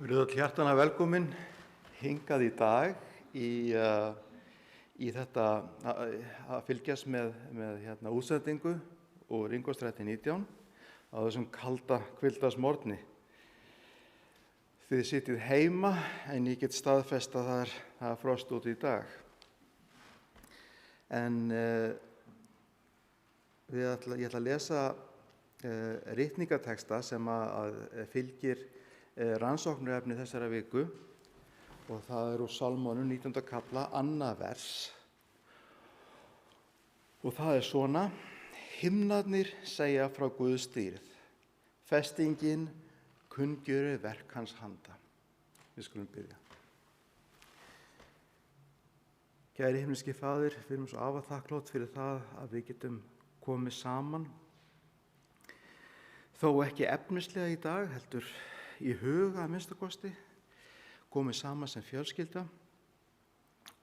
Verið öll hjartanlega velkomin hingað í dag í þetta að fylgjast með útsendingu úr Ingólfsstræti 19 á þessum kalda kvildarsmorgni. Þið sitjið heima en ég get staðfest að það er frost úti í dag. En ég ætla að lesa ritningatexta sem að fylgir rannsóknarefni þessara viku og það er úr Salmónum 19. kafla, 2. vers. Og það er svona: Himnarnir segja frá Guðs dýrð, festingin kunngjörir verk hans handa. Við skulum byrja. Kæri himneski Faðir, við erum svo afar þakklát fyrir það að við getum komið saman, þó ekki efnislega í dag, heldur í huga að minnsta kosti, komið saman sem fjölskylda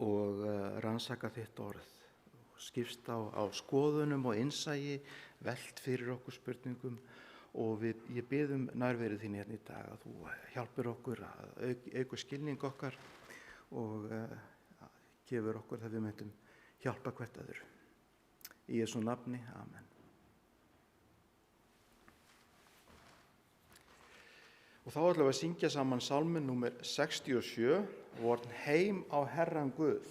og rannsaka þitt orð, skipst á skoðunum og innsæi, velt fyrir okkur spurningum og ég bið nærveru þín hérna í dag að þú hjálpir okkur að auka skilning okkar og gefur okkur það við meintum hjálpa hvert öðru. Í Jesú nafni, amen. Og þá ætlum við að syngja saman sálminn númer 67, Vorn heim á Herran Guð.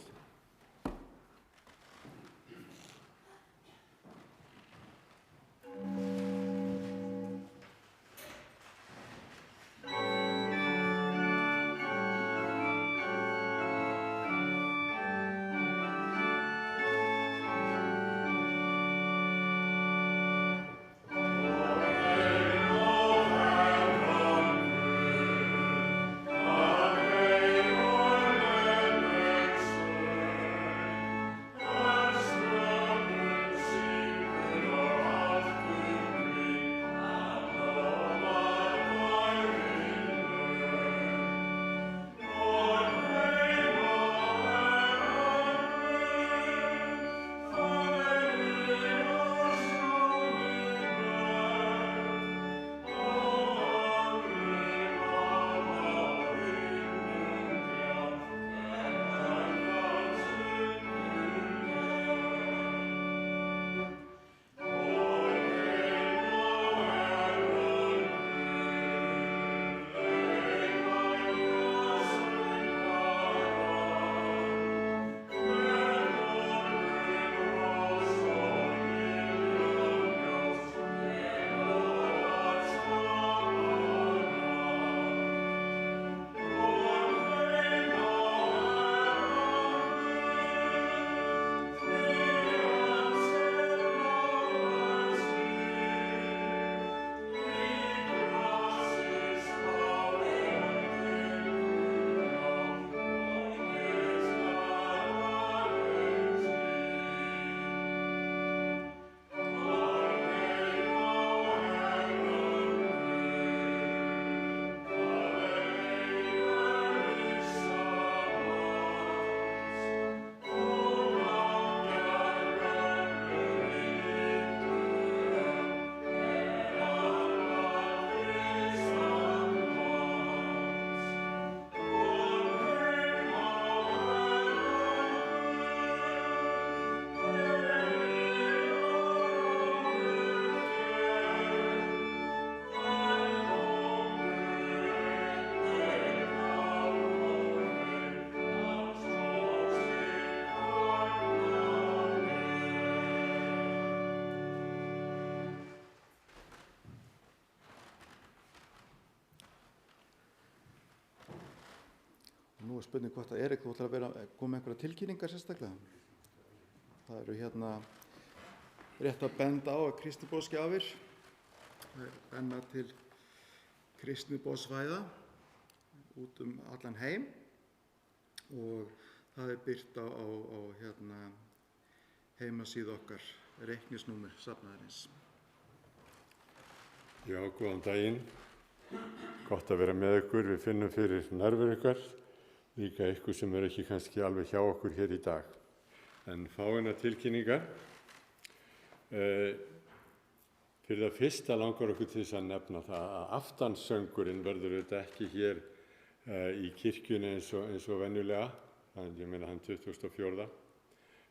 Nú er spurning hvort að Erik, þú ætlar að koma einhverja tilkynningar sérstaklega. Það eru hérna rétt að benda á að kristniboðsgjafir benna til kristniboðsvæða út allan heim og það er birt á heimasíðu okkar, reikningsnúmer safnaðarins. Já, góðan daginn. Gott að vera með ykkur. Við finnum fyrir nærveru ykkar, líka ykkur sem ekki kannski alveg hjá okkur hér í dag. En fáeina tilkynningar. Fyrir það fyrsta langar okkur til þess að nefna það að aftansöngurinn verður auðvitað ekki hér í kirkjunni eins og venjulega, ég meina hann 24.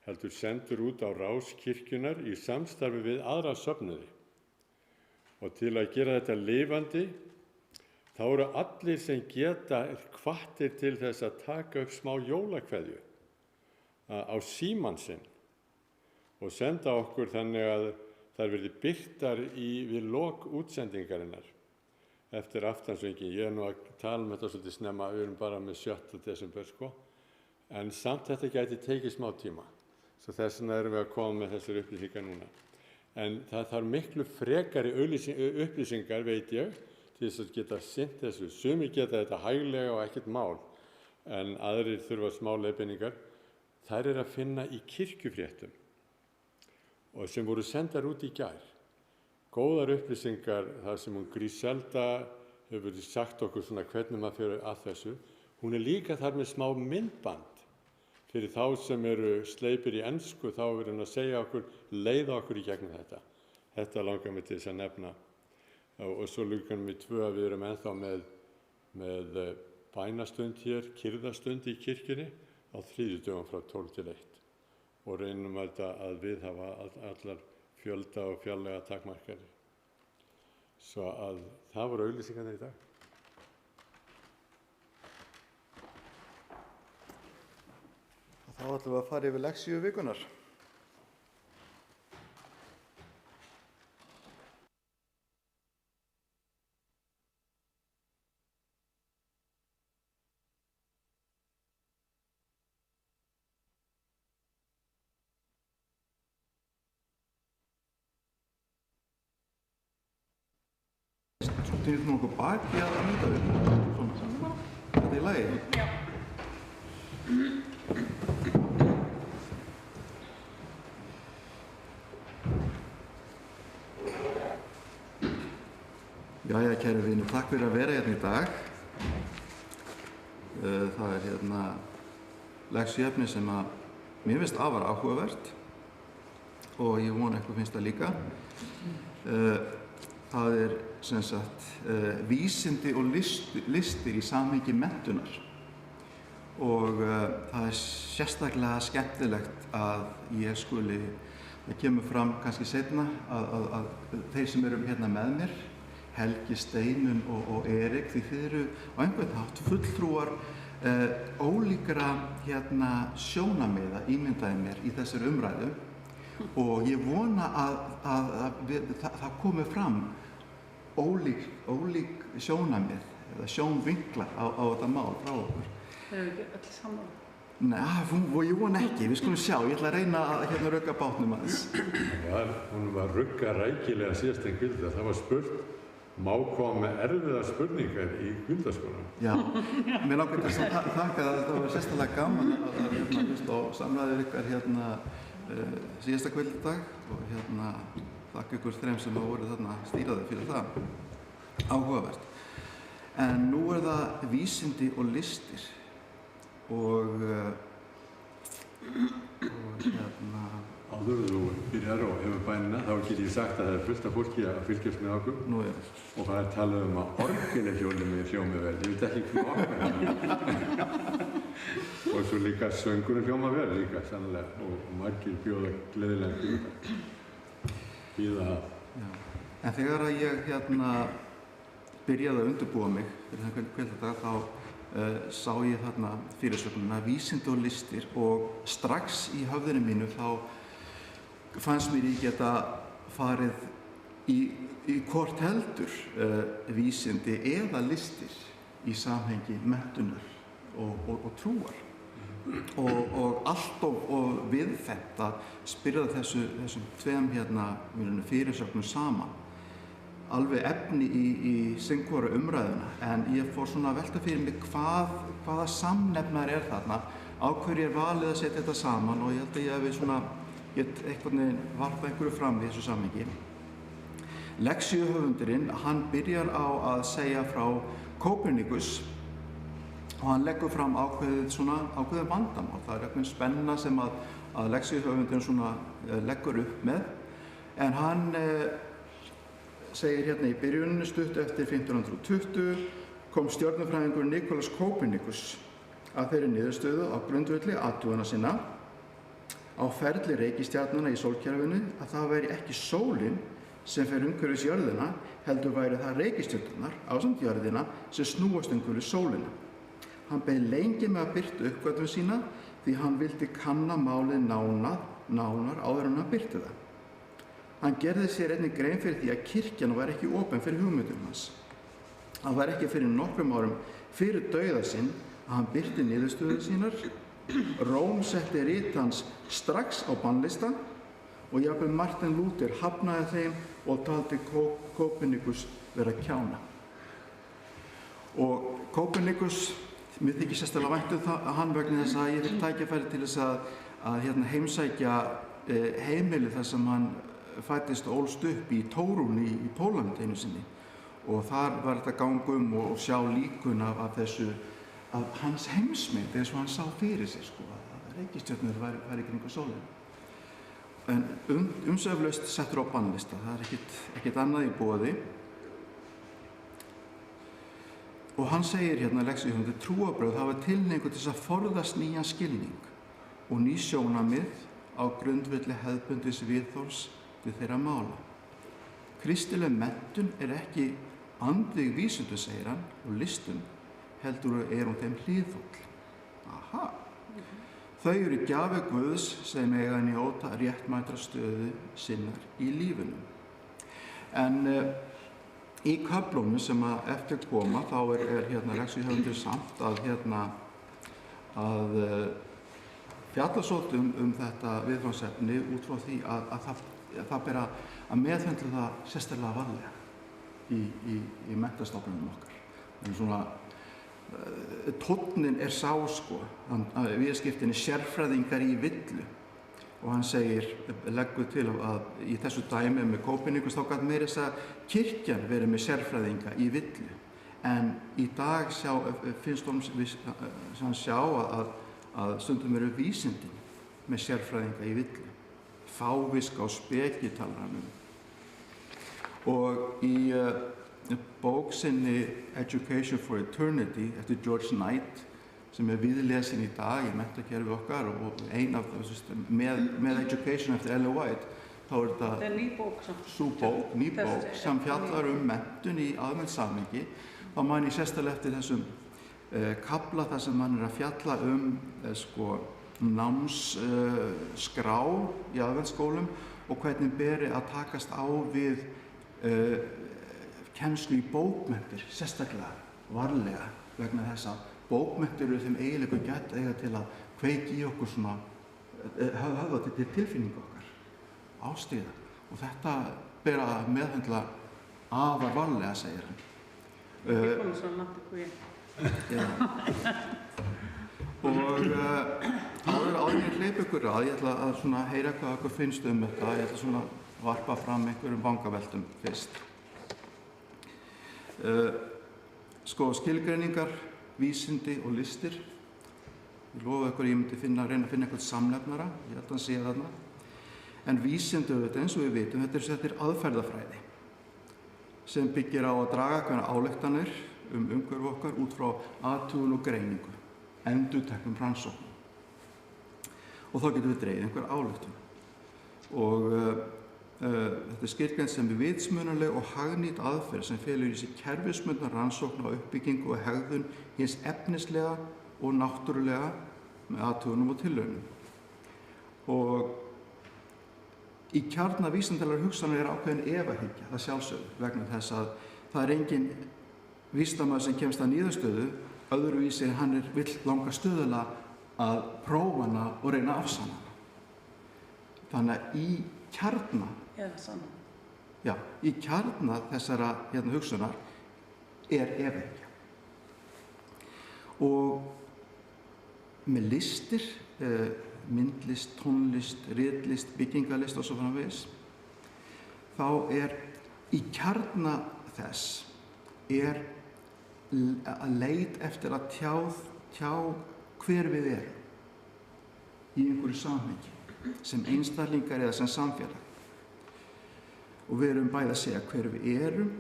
heldur sendur út á rás kirkjunnar í samstarfi við aðra söfnuði. Og til að gera þetta lifandi, þá eru allir sem geta hvattir til þess að taka upp smá jólakveðju á símann sinn og senda okkur þannig að þær verði birtar við lok útsendingarinnar eftir aftansöngin. Ég nú að tala þetta svolítið snemma, við erum bara með 7. desember, en samt þetta gæti tekið smá tíma. Svo þess vegna erum við að koma með þessar upplýsingar núna. En það þarf miklu frekari upplýsingar, veit ég, til þess að geta sinnt þessu. Sumir geta þetta hæglega og ekkert mál, en aðrir þurfa smá leiðbeiningar. Þær að finna í kirkjufréttum og sem voru sendar út í gær. Góðar upplýsingar, þar sem Griselda hefur sagt okkur svona hvernig maður fyrir að þessu. Hún líka þar með smá myndband. Fyrir þá sem eru sleipir í ensku, þá verður hann að segja okkur, leiða okkur í gegnum þetta. Þetta langar mig til þess að nefna. Og svo lukkar við 2 að við erum ennþá með bænastund hér, kyrrðastund í kirkjunni á 3. dögum frá 12 til 1. Og reynum að viðhafa allar fjölda og fjarlæga takmarkanir. Svo að það voru auglýsingarnar í dag. Þá ætlum við að fara yfir lexíu vikunnar. Svo týnir nokkuð baki að myndavél. Þetta í lagi? Já. Jæja, kæru vinir, takk fyrir að vera hérna í dag. Það lexíuefni sem að mér finnst afar áhugavert og ég vona ykkur finnst það líka. Það sem sagt vísindi og listir í samhengi menntunar og það sérstaklega skemmtilegt að ég skuli, það kemur fram kannski seinna að þeir sem eru hérna með mér, Helgi, Steinun og Erik, því þið eru á einhvern hátt fulltrúar ólíkra sjónarmiða, ímyndaði mér, í þessari umræðu og ég vona að það komi fram ólík sjónarmið eða sjónvinklar á þetta mál frá okkur. Þau eru ekki öll saman. Nei, ég vona ekki, við skulum sjá, ég ætla að reyna að rugga bátnum aðeins. Já, hún var rugga rækilega síðast en Gilda, það var spurt. Má koma með erfiðar spurningar í Gildaskólanum. Já, mér langar til að þakka að það var sérstaklega gaman að hlusta á samræður ykkar síðasta kvöldag og þakka ykkur þeim sem hafa voru þarna stýraði fyrir það. Áhugavert. En nú það vísindi og listir og Áður þú byrjar og hefur bænina, þá get ég sagt að það fullt af fólki að fylgjast með okkur. Nú er. Og það talað að orgelhljóðinu hljómi vel. Ég veit ekki hvað orgelhljóðinu. Og svo líka söngurinn hljóma vel líka, sannlega. Og margir bjóða gleðilega fyrir. Bíða að. Já. En þegar að ég byrjaði að undirbúa mig fyrir þennan kvöldadag, þá sá ég þarna fyrirsögnuna vísindi og listir og strax í höfðinu mínu þá fannst mér ég geta farið í hvort heldur vísindi eða listir í samhengi menntunar og trúar og allt og viðfennt að spyrja þessum tveim fyrirsögnum saman. Alveg efni í singvara umræðuna, en ég fór svona að velta fyrir mig hvaða samnefnar þarna, á hverju valið að setja þetta saman og ég held að ég hefði svona einhvern veginn varpa einhverju fram í þessu samhengi. Lexíuhöfundurinn, hann byrjar á að segja frá Kópernikus og hann leggur fram ákveðið vandamál. Það einhvern spenna sem að lexíuhöfundurinn svona leggur upp með, en hann segir í byrjuninu stutt eftir 1520 kom stjörnufræðingur Nikolaus Kópernikus að þeirri niðurstöðu á grundvelli athugana sinna á ferli reikistjarnanna í sólkerfinu að það væri ekki sólin sem fer umhverfis jörðina, heldur væri það reikistjörnurnar ásamt jörðina sem snúast umhverfis sólina. Hann beið lengi með að birta uppgötvun sína því hann vildi kanna málið nánar áður en hann birti það. Hann gerði sér einnig grein fyrir því að kirkjan var ekki opin fyrir hugmyndum hans. Það var ekki fyrir nokkrum árum fyrir dauða sinn að hann birti niðurstöður sínar. Róm setti rit hans strax á bannlista og jafnvel Martin Luther hafnaði þeim og taldi Kópernikus vera kjána. Og Kópernikus, mér þykir sérstaklega vænt það hann vegna þess að ég fikk tækifæri til þess að heimsækja heimili þar sem hann fæddist og ólst upp í Tórun í Pólland einu sinni. Og þar var þetta ganga og sjá líkun af þessu, af hans heimsmynd, eins og hann sá fyrir sig, að reikistjörnur væri í kringum sólina. En umsvifalaust settur á bannlista, það er ekkert annað í boði. Og hann segir hérna lexíuhöfundur, trúarbrögð hafa tilhneigingu til þess að forðast nýjan skilning og ný sjónarmið á grundvelli hefðbundins viðhorfs til þeirra mála. Kristileg menntun er ekki andleg vísindi, segir hann, og listum, heldur hún þeim hliðholl. Aha! Þau eru gjafir Guðs sem eiga njóta réttmætra stöðu sinnar í lífinu. En í köflunum sem að eftir koma, þá er lexíuhöfundur samt að fjalla svolítið þetta viðfangsefni út frá því að það ber að meðhöndla það sérstaklega varlega í menntastofnunum okkar. En svona tónninn er sá viðskiptinni sérfræðingar í villu og hann leggur til að í þessu dæmi með Kópernikus þá gat meira þess að kirkjan verið með sérfræðinga í villu en í dag finnst hann sjá að stundum eru vísindin með sérfræðinga í villu, fáviska og speki talar hann og í bók sinni Education for Eternity eftir George Knight sem er viðlesin í dag í menntakerfi okkar og ein af með Education eftir Ellen White þá er þetta ný bók sem fjallar menntun í almennt samhengi. Þá man ég sérstaklega eftir þessum kafla þar sem hann er að fjalla námsskrá í aðventsskólum og hvernig beri að takast á við kennslu í bókmenntir, sérstaklega varlega vegna þess að bókmenntir eru þeim eiginleikum eiga til að kveiki í okkur höfða til tilfinningu okkar, ástríða og þetta ber að meðhöndla afar varlega, segir hann. Ég kom svo langt ykkur ég. Og þá áður ég hleypa ykkur ég ætla að heyra hvað ykkur finnst þetta, ég ætla að varpa fram einhverjum vangaveltum fyrst. Skilgreiningar, vísindi og listir. Ég lofa ykkur ég myndi reyna að finna eitthvað samlefnara, ég held að sé þarna. En vísindi auðvitað eins og við vitum, þetta er aðferðafræði sem byggir á að draga ákveðnar ályktanir umhverfi okkar út frá athugun og greiningu, endurteknum rannsóknum. Og þá getum við dregið einhver ályktun. Og þetta er skilgreind sem er vitsmunaleg og hagnýt aðferð sem felur í sig kerfisbundna rannsókn á uppbyggingu og hegðun hins efnislega og náttúrulega með athugunum og tilraunum. Og í kjarna vísindalegrar hugsanar er ákveðin efahyggja, það sjálfsögðu, vegna þess að það er engin vísindamaður sem kemst að niðurstöðu öðruvísi en hann vill langa stöðulega að prófa hana og reyna að afsanna hana. Þannig að í kjarna í kjarna þessara hugsunar er efahyggja. Og með listir, myndlist, tónlist, ritlist, byggingalist og svo framvegis, þá er í kjarna þess að leit eftir að tjá hver við erum í einhverju samhengi, sem einstaklingar eða sem samfélag. Og við erum bæði að segja hver við erum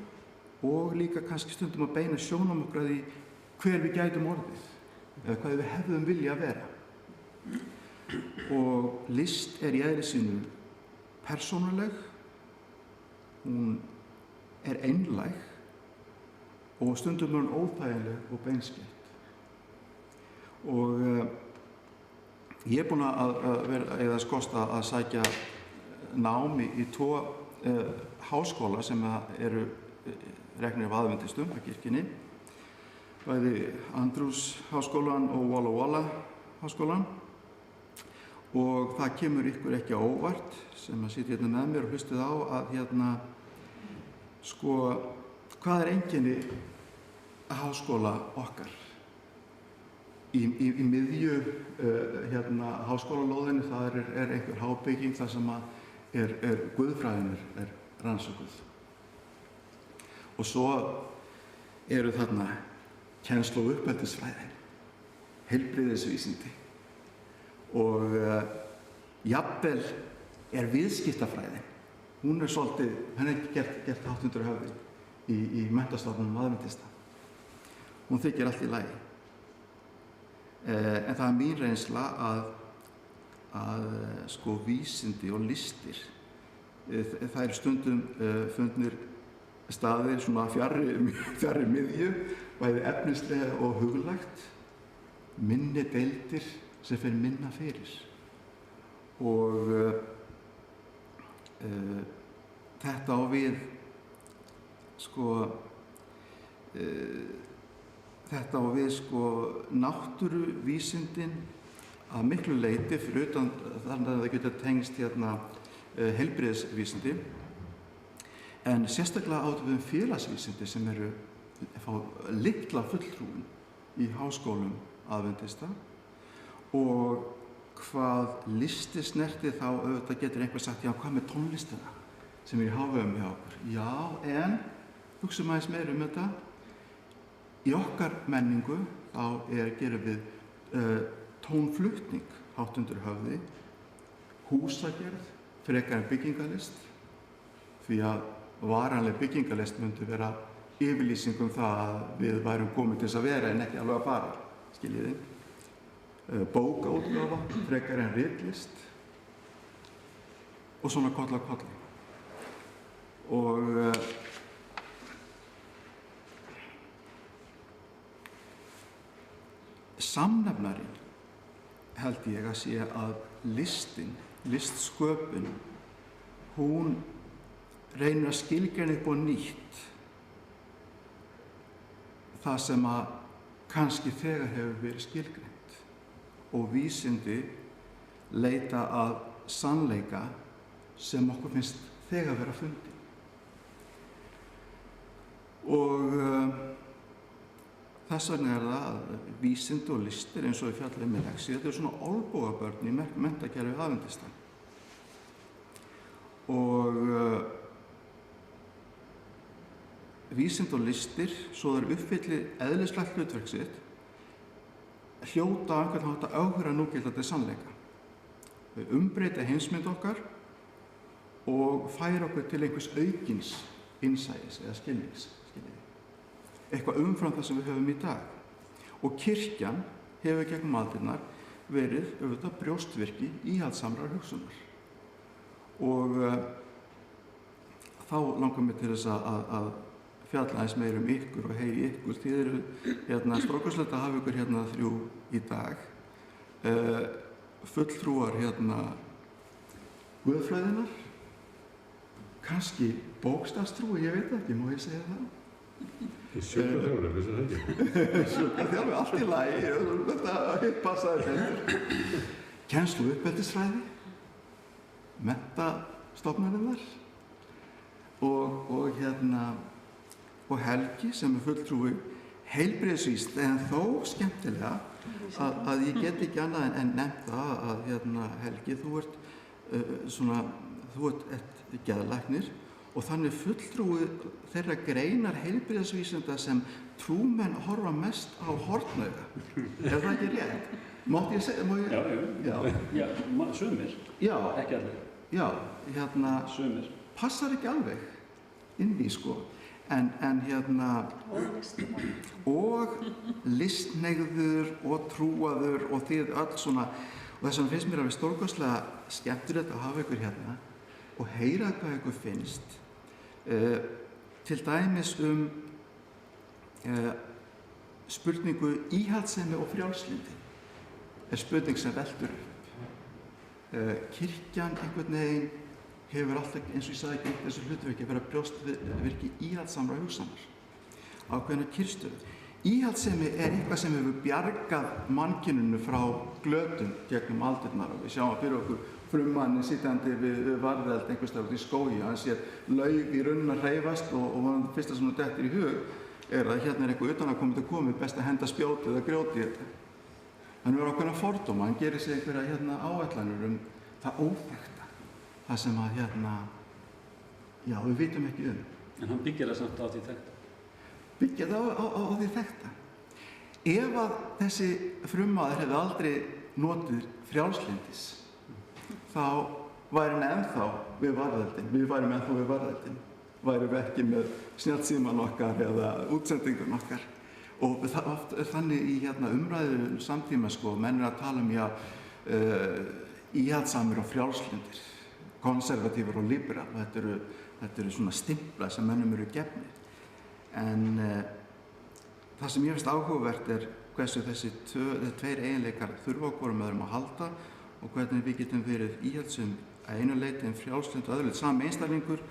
og líka kannski stundum að beina sjónum okkar að því hver við gætum orðið eða hvað við hefðum vilja að vera. Og list í eðli sínu persónuleg, hún einlæg og stundum er hún óþægileg og beinskeytt. Og ég er búinn að vera skosta að sækja nám í 2 háskóla sem eru reknir af aðventistum á kirkjunni, bæði Andrews háskólan og Walla Walla háskólan. Og það kemur ykkur ekki á óvart sem að sitja hérna með mér og hlustið á að hvað er einkenni háskóla okkar? Í miðju háskólalóðinni það er einhver hábygging þar sem guðfræðin er rannsökuð. Og svo eru þarna kennslu- og uppeldisfræðin, heilbrigðisvísindi og jafnvel viðskiptafræðin. Hún er svolítið, henni er gert hátt undir höfði í menntastofnunum aðventista. Hún þykir allt í lagi. En það er mín reynsla að vísindi og listir, það eru stundum fundnir staðir svona fjarri miðju, bæði efnislega og huglægt, minni deildir sem fer minna fyrir. Og þetta á við náttúruvísindin að miklu leyti fyrir utan þannig að það geta tengst heilbrigðisvísindi, en sérstaklega átum við félagsvísindi sem fá litla fulltrúin í háskólum aðventista. Og hvað listi snerti þá auðvitað getur einhver sagt, já, hvað með tónlistina sem í hávegum hjá okkur? Já, en hugsum aðeins meira þetta. Í okkar menningu þá gerum við tónflutning hátt undir höfði, húsagerð frekar en byggingalist, því að varanleg byggingalist myndi vera yfirlýsing það að við værum komin til þess að vera en ekki alveg að fara, skiljiði. Bókaútgáfa frekar en ritlist og svona koll af kolli. Og samnefnarinn held ég að sé að listsköpun, hún reynir að skilgreina upp á nýtt það sem að kannski þegar hefur verið skilgreint. Og vísindi leita að sannleika sem okkur finnst þegar vera fundin. Og þess vegna það að vísindi og listir eins og í fjallið með lexi, þetta svona olnbogabörn í menntakerfi aðventista. Og vísindi og listir, svo þær uppfylli eðlislegt hlutverk sitt, hljóta á einhvern hátt að áhuga núgildandi sannleika. Þau umbreyta heimsmynd okkar og færa okkur til einhvers aukins innsæis eða skilnings. Eitthvað umfram það sem við höfum í dag. Og kirkjan hefur gegnum aldirnar verið auðvitað brjóstvirki íhaldssamrar hugsunar. Og þá langar mig til þess að fjalla aðeins meir ykkur og heyri ykkur. Þið eru stórkostlegt að hafa ykkur 3 í dag. Fulltrúar guðfræðinnar, kannski bókstafstrúi, ég veit ekki, má ég segja það? Sjúkraþjálfari, vissu það ekki? Sjúkraþjálfari, allt í lagi, þetta passaði þetta. Kennslu og uppeldisfræði, menntastofnanirnar og Helgi sem fulltrúi heilbrigðisvísinda, en þó skemmtilega að ég get ekki annað en nefnt það að Helgi, þú ert geðlæknir og þannig fulltrúi þeirra greinar heilbrigðisvísinda sem trúmenn horfa mest á hornauga. Er það ekki rétt? Mátti ég segja? Já, sumir. Já. Ekki allir. Já, Sumir. passar ekki alveg inn í En hérna, og listnegður og trúaður og þið öll svona, og þess vegna finnst mér alveg stórkostlega skemmtilegt að hafa ykkur hérna og heyra hvað ykkur finnst. Til dæmis spurningu íhaldssemi og frjálslyndi spurning sem veltur upp. Kirkjan einhvern veginn hefur alltaf, eins og ég sagði ekki, þessu hlutverki að vera brjóstvirki íhaldssamra hugsanar, ákveðna kyrrstöðu. Íhaldssemi eitthvað sem hefur bjargað mannkyninu frá glötun gegnum aldirnar og við sjáum fyrir okkur frummanni sitjandi við varðeld einhvers staðar út í skógi, hann sér lauf í runna hreyfast og fyrsta sem hún dettur í hug að hérna eitthvað utanaðkomandi komið, best að henda spjótið eða grjótið í þetta. Hann verður ákveðna fordóma, hann gerir sig einhverja áætlanir það óþekkta, það sem að já, við vitum ekki En hann byggir það samt á því þekkta? Byggir það á því þekkta. Ef að þessi frummaður hefði aldrei notið frjálslyndis, þá væri hann ennþá við varðeldin, við værum ennþá við varðeldin, værum við ekki með snjallsíman okkar eða útsendingun okkar. Og þannig í umræðu samtíma menn að tala íhaldssamir og frjálslyndir, konservatífur og liberal, þetta eru svona stimplar sem mönnum eru gefnir. En það sem ég finnst áhugavert hversu þessi tveir eiginleikar þurfa á hvorum öðrum að halda og hvernig við getum verið íhaldssöm að einu leyti en frjálslynd og öðru leyti, sami einstaklingur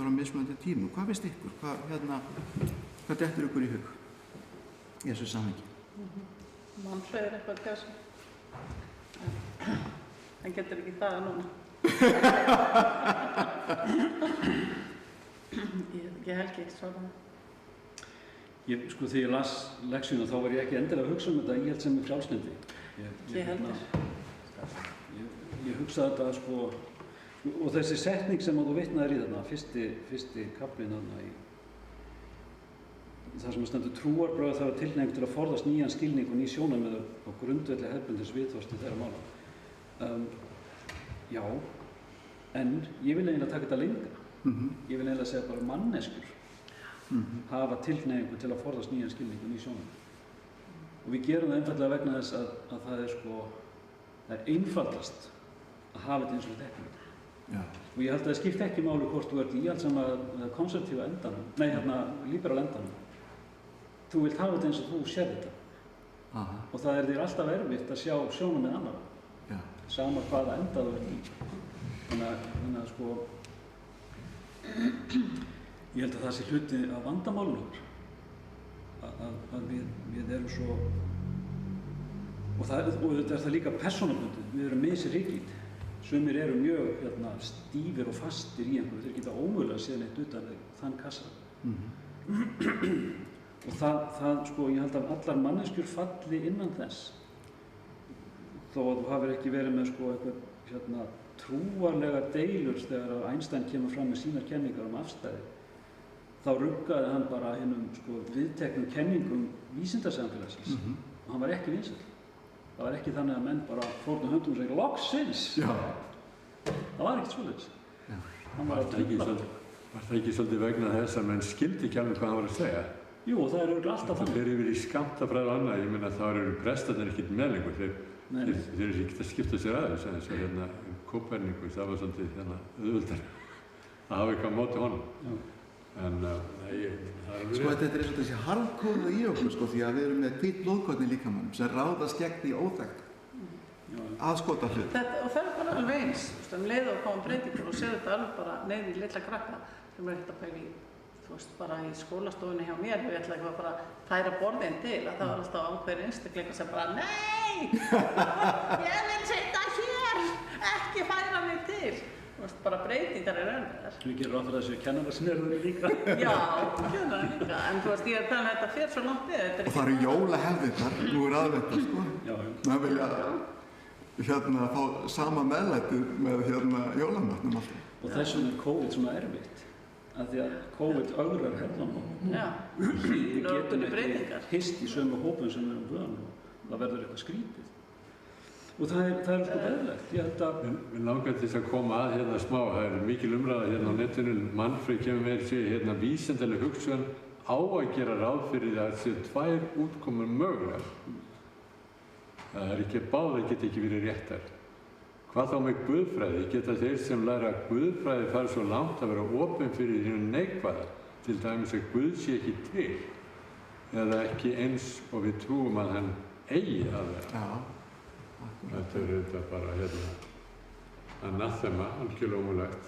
á mismunandi tímum. Hvað finnst ykkur? Hvað dettur ykkur í hug í þessu samhengi? Manfreð eitthvað til þessu. Hann getur ekki það núna. Ég Helgi, svaraði. Þegar ég las leksíuna þá var ég ekki endilega að hugsa þetta íhaldssemi frjálslyndi. Ég heldur. Ég hugsaði þetta og þessi setning sem þú vitnaðir í þarna, fyrsti kaflinn þarna í það sem stendur trúarbrögð það var tilhneigingu til að forðast nýjan skilning og ný sjónarmið á grundvelli hefðbundins viðhorfs til þeirra mála. Já, en ég vil eiginlega taka þetta lengra. Ég vil eiginlega segja bara manneskjur hafa tilhneigingu til að forðast nýjan skilning og ný sjónarmið. Og við gerum það einfaldlega vegna þess að það er einfaldast að hafa þetta eins og við þekkjum þetta. Og ég held að það skipti ekki máli hvort þú ert íhaldssama eða konservatíva endanum, líberal endanum. Þú vilt hafa þetta eins og þú sér þetta. Og það þér alltaf erfitt að sjá sjónarmið annarra. Sama hvaða enda þú ert í. Þannig að ég held að það sé hluti af vandamálinu okkur. Að við erum svo og þetta er það líka persónubundið. Við erum misríkir. Sumir eru mjög stífir og fastir í einhverju. Þeir geta ómögulega séð neitt utan þann kassa. Og ég held að allar manneskjur falli innan þess. Þó að þú hafir ekki verið með eitthvað trúarlega deilur þegar Einstein kemur fram með sínar kenningar afstæði. Þá ruggaði hann bara hinum viðteknum kenningum vísindasamfélagsins. Og hann var ekki vinsæll. Það var ekki þannig að menn bara fórnu höndum og segja loksins. Það var ekkert svoleiðis. Var það ekki svolítið vegna þess að menn skildi ekki alveg hvað hann var að segja? Jú, það er örugglega alltaf þannig. Það fer yfir í skammtafræði og annað. Ég meina þá eru prestarnir ekkert með lengur. Þeir eru ekki að skipta sér aðeins. Eins og Kópernikus, það var svolítið auðveldar að hafa eitthvað á móti honum. En það er þetta er eins og þessi harðkóða í okkur því að við erum með hvít blóðkorn í líkamanum sem ráðast gegn því óþekkta. Aðskota hlut. Og það er bara alveg eins. Leið og koma breytingur og séu þetta alveg bara neyð í litla krakka sem ekkert að pæla í, bara í skólastofunni hjá mér. Ég ætla ekki að bara færa borðin til að það var alltaf ákveðin einstaklingur sem bara nei, ég vil sitja hér, ekki færa mig til. Bara breytingar raunverulegar. Við gerum ráð fyrir þessu kennarasnörðunni líka. Já, kennarar líka. En ég er talað þetta fer svo langt við. Og það eru jólahefðirnar, nú aðventar Það vilja fá sama meðlæti með jólamatnum alltaf. Og þess vegna er COVID svona erfitt. Af því að COVID ögrar hefðunum. Við getum ekki hist í sömu hópum sem við erum vön og það verður eitthvað skrítið. Og það er sko eðlilegt. Ég held að... Við langar til þess að koma að hérna smá, það er mikil umræða hérna á netinu, Manfred kemur með að segja hérna vísindaleg hugsun á að gera ráð fyrir að það séu 2 útkomur mögulegar. Það er ekki báðar geta ekki verið réttar. Hvað þá með guðfræði? Geta þeir sem læra guðfræði fara svo langt að vera opin fyrir því neikvæða, til dæmis að Guð sé ekki til, eða ekki eins og við trúum að hann eigi að vera. Þetta er auðvitað bara hérna anathema, algjörlega ómögulegt,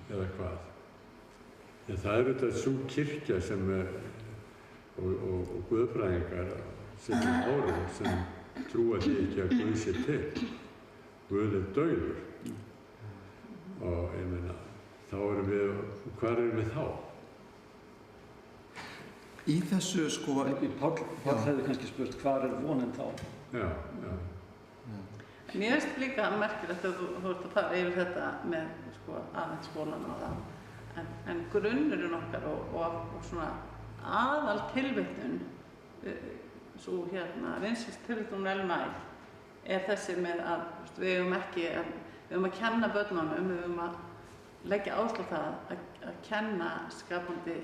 eða hvað. En það er auðvitað sú kirkja sem og guðfræðingar sem árum sem trúa því ekki að Guð sé til. Guð er dauður. Og ég meina, þá erum við, hvar erum við þá? Í þessu sko... Páll hefði kannski spurt, hvar er vonin þá? Já. Mér finnst líka merkilegt að þú ert að fara yfir þetta með sko, aðeins skólan og það. En grunnurinn okkar og svona aðal tilvitnun, svo hérna vinsæls tilvitnun elmæl, er þessi með að við eigum að kenna börnunum, við eigum að leggja áherslu á það að kenna skapandi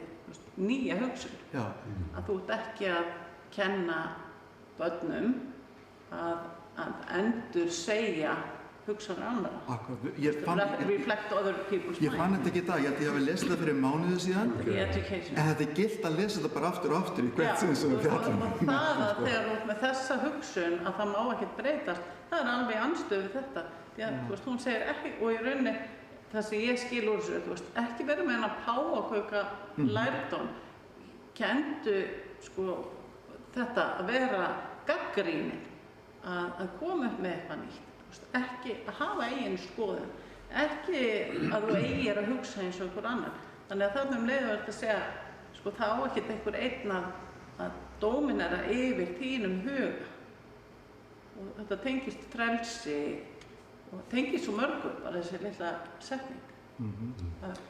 nýja hugsun. Já. Að þú ert ekki að kenna börnum að endur segja hugsanir annarra. Akkurat. Reflect other people's mind. Ég fann þetta ekki í dag, ég held ég hafi lesið það fyrir mánuði síðan. Í education. En þetta er gilt að lesa þetta bara aftur og aftur í hvert sinn sem við fjallum. Og það að þegar þú ert með þessa hugsun að það má ekkert breytast, það er alveg í andstöðu við þetta. Því að þú veist, hún segir ekki, og í rauninni það sem ég skil úr þessu, þú veist, ekki verið með hennar páfagauka lærdóm. Kenndu sko þetta að vera gagnrýnin, að koma upp með eitthvað nýtt. Ekki að hafa eigin skoðun, ekki að þú eigir að hugsa eins og einhver annar. Þannig að þarna leiðum við að segja, sko þá ekkert einhver einn að dóminera yfir þínum huga. Og þetta tengist frelsi og tengist svo mörgu, bara þessi litla setning.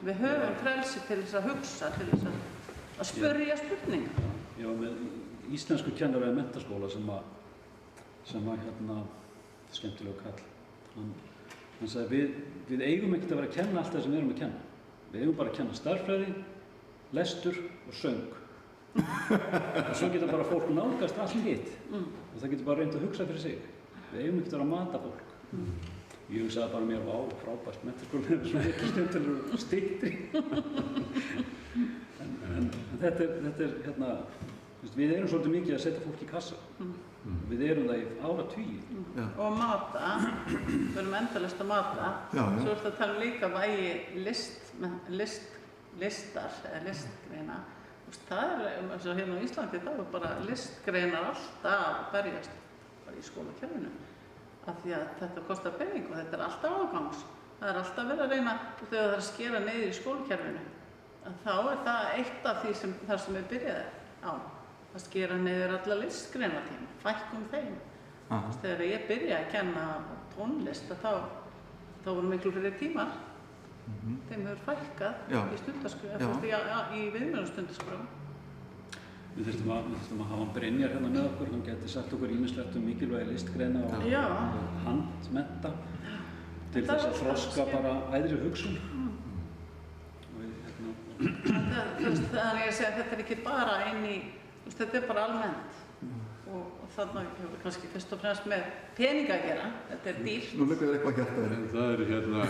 Við höfum frelsi til þess að hugsa, til þess að spyrja spurningar. Já, með íslensku kennara í menntaskóla sem að hérna skemmtilega kall. Hann sagði við eigum ekkert að vera að kenna allt það sem við erum að kenna. Við eigum bara að kenna stærðfræði, lestur og söng. Og svo getur bara fólk nálgast allt hitt. Og það getur bara reynd að hugsa fyrir sig. Við eigum ekkert að vera að mata fólk. Ég hugsaði bara mér frábært menntaskóla með svona ekki skemmtilegur styttri. En þetta er hérna, við erum svolítið mikið að setja fólk í kassa. Við erum það í áratugi. Og mata, við erum endalaust að mata. Svo ertu að tala líka vægi listar eða listgreina. Það er, eins og hérna á Íslandi, það er bara listgreinar alltaf að berjast bara í skólakerfinu. Af því að þetta kostar pening og þetta er alltaf ágangs. Það er alltaf verið að reyna, þegar það er að skera niður í skólakerfinu, þá er það eitt af því þar sem við byrjaði á. Að skera niður alla listgreinatíma, fækkum þeim. Þegar ég byrjaði að kenna tónlist, þá voru miklu fyrir tímar. Þeim hefur fækkað í stundaskrá, í viðmiðunarstundarskrá. Við þurftum að hafa Brynjar hérna með okkur, hann geti sagt okkur ýmislegt mikilvægi listgreina og handmennta til þess að þroska bara æðri hugsun. Þannig að ég segi að þetta er ekki bara inn í þetta er bara almennt og þarna hefur kannski fyrst og fremst með peninga að gera, þetta er dýrt. Nú liggur þér eitthvað hjarta þér. En það er hérna,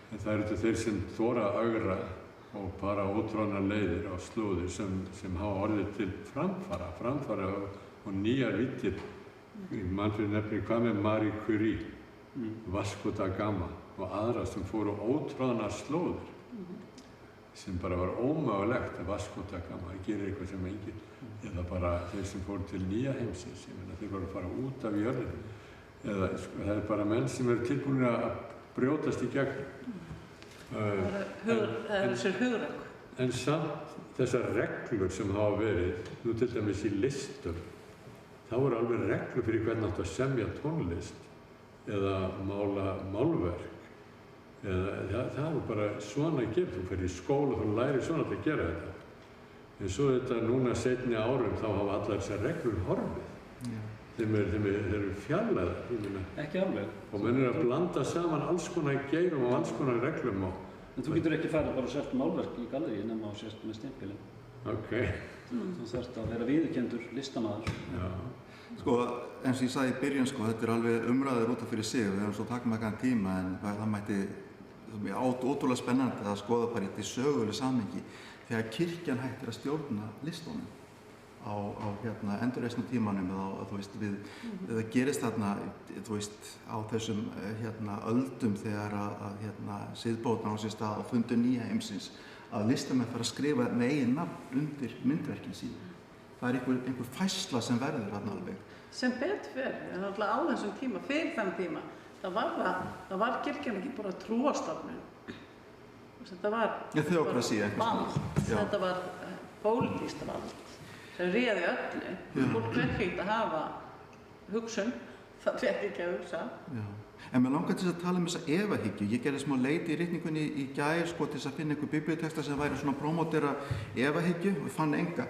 en það eru þeir sem þora að augra og bara ótroðnar leiðir á slóðir sem hafa orðið til framfara og nýjar vittir. Manfred nefnir hvað með Marie Curie, Vasco da Gama og aðra sem fóru ótroðnar slóðir. Sem bara var ómögulegt að Vasco da Gama gera eitthvað sem enginn, eða bara þeir sem fóru til nýja heimsins, ég meina þeir voru að fara út af jörðinu, eða það er bara menn sem eru tilbúinir að brjótast í gegn. Það er þessir hugrakk. En samt þessar reglur sem hafa verið, nú til dæmis í listum, þá voru alveg reglur fyrir hvernig áttu að semja tónlist eða mála málverk. Það er bara svona að gera, þú fer í skóla og þú lærir svona til að gera þetta. En svo þetta núna seinni árum þá hafa allar þessar reglur horfið. þeim eru fjarlægðar, ég meina. Ekki alveg. Og menn að blanda saman alls konar geirum og alls konar reglum og... En þú getur ekki farið bara og selt málverk í galleríi nema á sérst með stimpilinn. Ok. Þú þarft að vera viðurkenndur listamaður. Já. Sko, eins og ég sagði í byrjun, sko, þetta er alveg umræður út af fyrir sig. Við höfum svo takmarkaðan tíma en það mætti ótrúlega spennandi að skoða bara í sögulegu samhengi þegar kirkjan hættir að stjórna listunum á endurreisna tímanum eða þú veist það gerist þarna þú veist á þessum öldum þegar að siðbótan á sér stað og fundu nýja heimsins að listamenn fara að skrifa með eigin nafn undir myndverkin sín. Það er einhver færsla sem verður þarna alveg. Sem betur fyrir, en alltaf á þessum tíma, fyrir þann tíma, það var kirkjan ekki bara trúarstofnun. Þetta var þeokrasía, vald, þetta var pólitískt vald sem réði öllu. Fólk fekk ekki að hafa hugsun, það fekk ekki að hugsa. Já. En mér langar til að tala um þessa efahyggju. Ég gerði smá leit í ritningunni í gær sko, til að finna einhver biblíuteksta sem væri svona prómótera efahyggju og fann enga.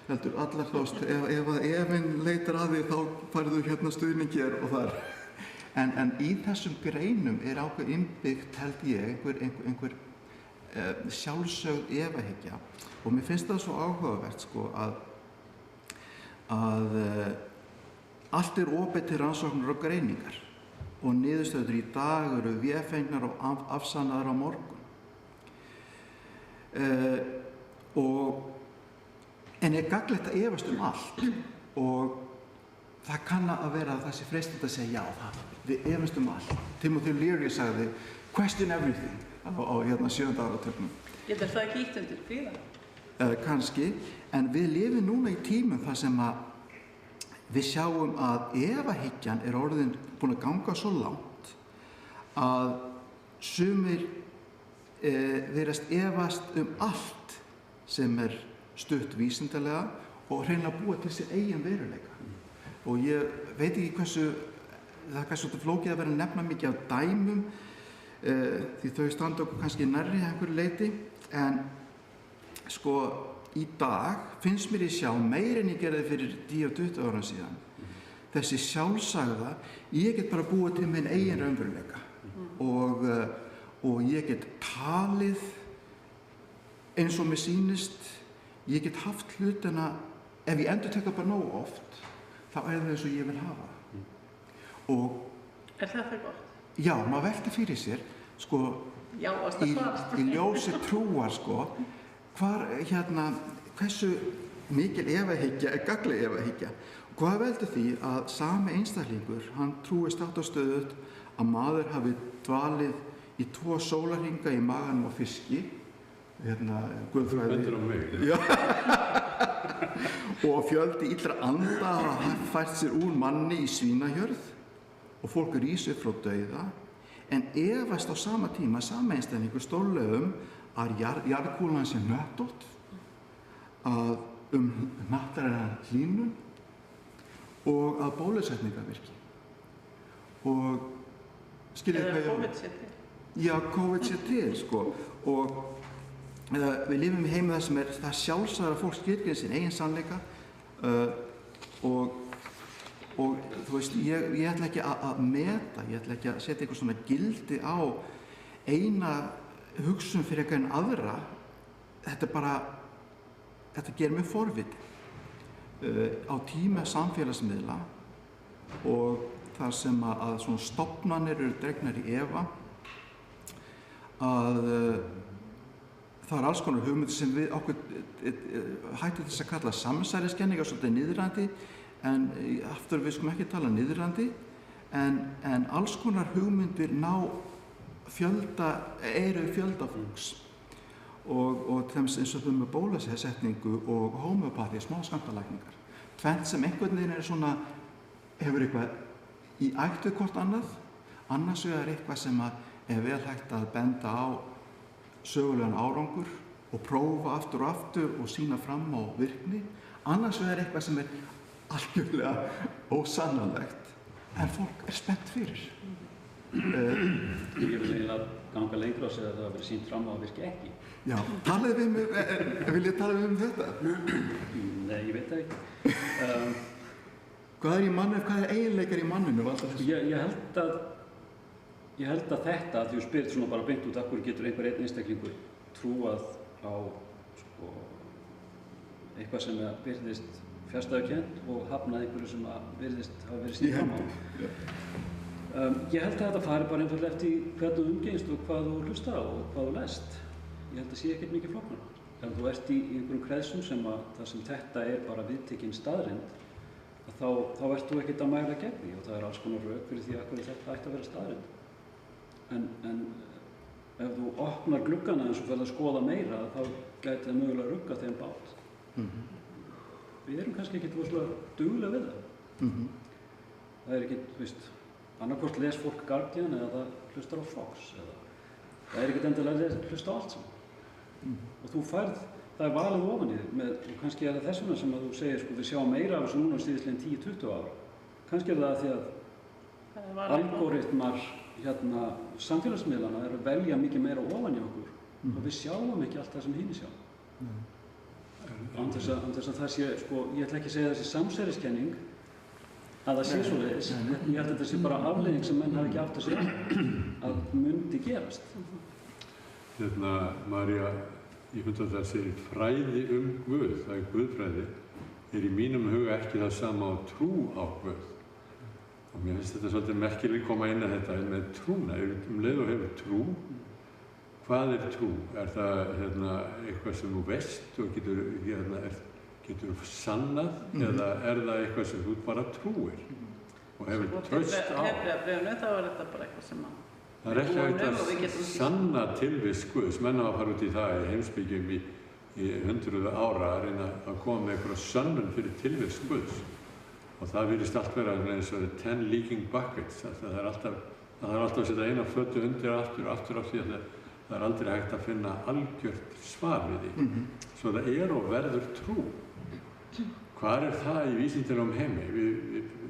Heldur allar þást, ef efinn leitar að því þá færðu stuðning hér og þar. En í þessum greinum er ákveð innbyggt, held ég, einhver sjálfsögð efahyggja. Og mér finnst það svo áhugavert sko, að allt er opið til rannsóknar og greiningar. Og niðurstöður í dag eru vefengnar og afsannaðar á morgun. En er gagnlegt að efast um allt og það kann að vera að það sé freistandi að segja já, við efast um allt. Timothy Leary sagði question everything á 7. áratugnum. Getur það ekki ítt undir kvíða? Kannski, en við lifum núna í tímum þar sem að við sjáum að efahyggjan er orðin búin að ganga svo langt að sumir virðast efast um allt sem er stutt vísindalega og hreinlega búa til sér eigin veruleika. Og ég veit ekki hversu, það er kannski svolítið flókið að vera að nefna mikið af dæmum því þau standa okkur kannski nærri einhverju leyti, en sko í dag finnst mér ég sjá meir en ég gerði fyrir 10-20 ára síðan. Þessi sjálfsagða, ég get bara búið til minn eigin raunveruleika og ég get talið eins og mér sýnist, ég get haft hlutina, ef ég endurtek það bara nógu oft, þá er það eins og ég vil hafa. Og er þetta gott? Já, maður velti fyrir sér, sko, já, í ljósi trúar, sko, hversu mikil efahyggja er gagnleg efahyggja. Og hvað veldur því að sami einstaklingur, hann trúi statt og stöðugt að maður hafi dvalið í 2 sólarhringa í maganum á fiski, guðfræði. Bendur á mig. Já. Og fjöldi illra anda hafa fært sér úr manni í svínahjörð og fólk rís upp frá dauða, en efast á sama tíma, sami einstaklingur stórlega að jarðkúlan sé hnöttótt, að hnattræna hlýnun og að bólusetningar virki. Og skiljið hvað ég... Eða COVID sé til. Já, COVID sé til, sko. Og við lifum í heimi þar sem er það sjálfsagðar að fólk skilgreini sinn eigin sannleika og þú veist, ég ætla ekki að meta, ég ætla ekki að setja eitthvað svona gildi á eina hugsun fyrir eitthvað en aðra. Þetta gerir mig forvitinn á tíma samfélagsmiðla og þar sem að svona stofnanir eru dregnar í efa, að það er alls konar hugmyndir sem við okkur hættum þess að kalla samsæriskenningar, svolítið niðrandi, en aftur við skulum ekki tala niðrandi, en alls konar hugmyndir ná fjölda fólks og þems eins og þau með bólusetningu og hómeopati, smáskammtalækningar. Tvennt sem einhvern veginn er svona, hefur eitthvað í ætt við hvort annað, annars vegar eitthvað sem er vel hægt að benda á sögulegan árangur og prófa aftur og aftur og sýna fram á virkni, annars vegar eitthvað sem er algjörlega ósannanlegt, en fólk er spennt fyrir. Ég vil eiginlega ganga lengra og segja að það hafi verið sýnt fram á að virki ekki. Já, talaðu við mig, vil ég tala við mig þetta? Nei, ég veit það ekki. Hvað er í manninu, hvað er eiginleikar í manninu? Ég held að þetta, að því þú spyrir svona bara beint út, af hverju getur einhver einn einstaklingur trúað á sko, eitthvað sem virðist fjarstæðukennt og hafnað einhverju sem virðist hafa verið sýnt fram á. Ég held að þetta fari bara einfallega eftir hvernig þú umgengst og hvað þú hlustar á og hvað þú lest. Ég held að sé ekkert mikið flóknara. Ef þú ert í einhverjum kreðsum þar sem þetta er bara viðtekin staðreynd, þá ert þú ekkert að mæla gegn því og það er alls konar rök fyrir því að þetta ætti að vera staðreynd. En ef þú opnar gluggana eins og ferð að skoða meira, þá gæti það mögulega rugga þeim bát. Við erum kannski ekkert rosalega duglega við það. Það er ekkert, annarkvort les fólk Guardian eða það hlustar á Fox. Það er ekkert endilega að hlusta á allt saman. Og þú færð, það er valið ofan í þig, og kannski er það þess vegna sem að þú segir, við sjáum meira af þessu núna síðastliðin 10-20 ára. Kannski er það því að algoritmar samfélagsmiðlana eru að velja mikið meira ofan í okkur og við sjáum ekki allt það sem hinir sjá. Án þess að það sé, ég ætla ekki að segja þessi samsæriskenning að það sé svoleiðis, ég held að þetta sé bara afleiðing sem menn hafi ekki átt að segja að myndi gerast. María, ég myndi að það sé fræði Guð, það er Guðfræði, er í mínum huga ekki það sama á trú á Guð. Og mér finnst þetta svolítið merkilega koma inn að þetta með trúna. Leið og hefur trú. Hvað er trú? Er það eitthvað sem þú veist og getur sannað eða er það eitthvað sem þú bara trúir og hefur traust á? Hebreabréfinu þá er þetta bara eitthvað sem það er ekki hægt að sanna tilvist Guðs. Menn hafa farið út í það í heimspekjum í 100 ára að reyna að koma með einhverja sönnun fyrir tilvist Guðs. Og það virðist allt vera eins og 10 leaking buckets. Það er alltaf að setja eina fötu undir aftur af því að það er aldrei hægt að finna algjört svar við því. Svo það er og verður trú. Hvar er það í vísindalegum heimi?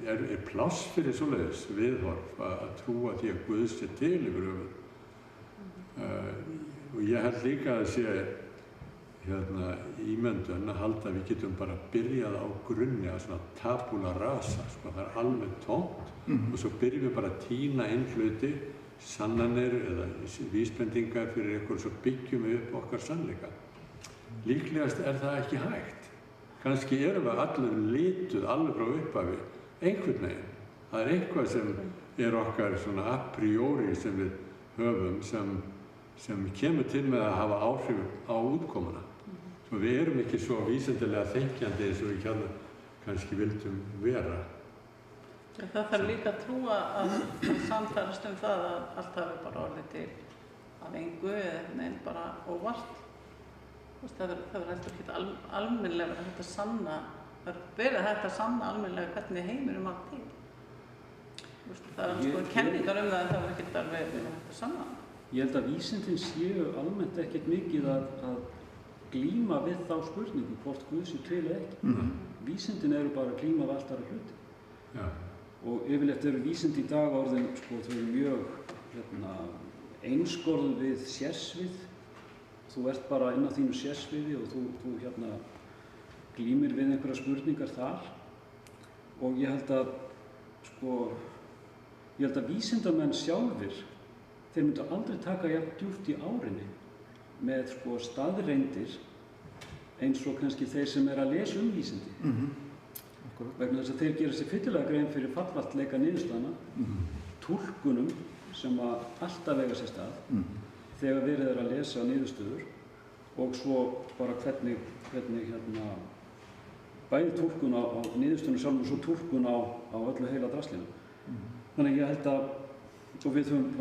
Er pláss fyrir svoleiðis viðhorf að trúa því að Guð sé til yfir höfuð? Og ég held líka að sé ímyndun að halda að við getum bara byrjað á grunni að svona tabula rasa, það er alveg tómt og svo byrjum við bara að tína inn hluti, sannanir eða vísbendingar fyrir eitthvað og svo byggjum við upp okkar sannleika. Líklegast er það ekki hægt. Kannski erum við allir lituð alveg frá upphafi, einhvern veginn. Það er eitthvað sem er okkar svona a priori sem við höfum sem kemur til með að hafa áhrif á útkomuna. Svo við erum ekki svo vísindalega þenkjandi eins og við kannski vildum vera. Það þarf líka að trúa að samtælast það að allt hafi bara orðið til af engu eða neinn bara óvart. Það verður heldur ekki almennilega hægt að sanna, það verður hægt að sanna almennilega hvernig heiminum var til. Það er kenningar það að það verður ekki alveg hægt að sanna. Ég held að vísindin séu almennt ekkert mikið að glíma við þá spurningu hvort Guð sé til eða ekki. Vísindin eru bara að glíma við allt aðra hluti. Já. Og yfirleitt eru vísindi í dag orðin þau eru mjög einskorðuð við sérsvið. Þú ert bara inn á þínu sérsviði og þú glímir við einhverja spurningar þar. Og ég held að vísindamenn sjálfir þeir myndu aldrei taka jafn djúpt í árinni með staðreyndir eins og kannski þeir sem að lesa vísindi. Vegna þess að þeir gera sér fyllilega grein fyrir fallvartleika niðurstaðna, túlkunum sem alltaf eiga sér stað þegar verið er að lesa niðurstöður og svo bara hvernig bæði túlkun á niðurstöðunum sjálfum og svo túlkun á öllu heila draslinu. Þannig ég held að, og við erum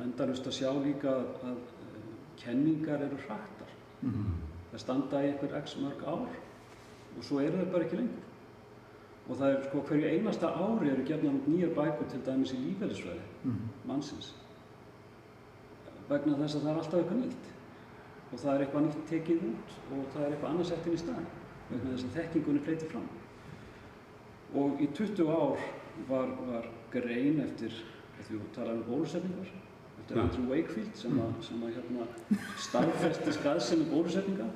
endalaust að sjá líka að kenningar eru hraktar. Það standa í einhver x mörg ár og svo eru þau bara ekki lengur. Og það er hverju einasta ári eru gefnar út nýjar bækur til dæmis í lífeðlisfræði mannsins. Vegna þess að það er alltaf eitthvað nýtt. Og það er eitthvað nýtt tekið út og það er eitthvað annars sett inn í staðinn. Vegna þess að þekkingunni fleytir fram. Og í 20 ár var grein eftir því við talaðum bólusetningar, eftir Andrew Wakefield sem staðfesti skaðsemi bólusetninga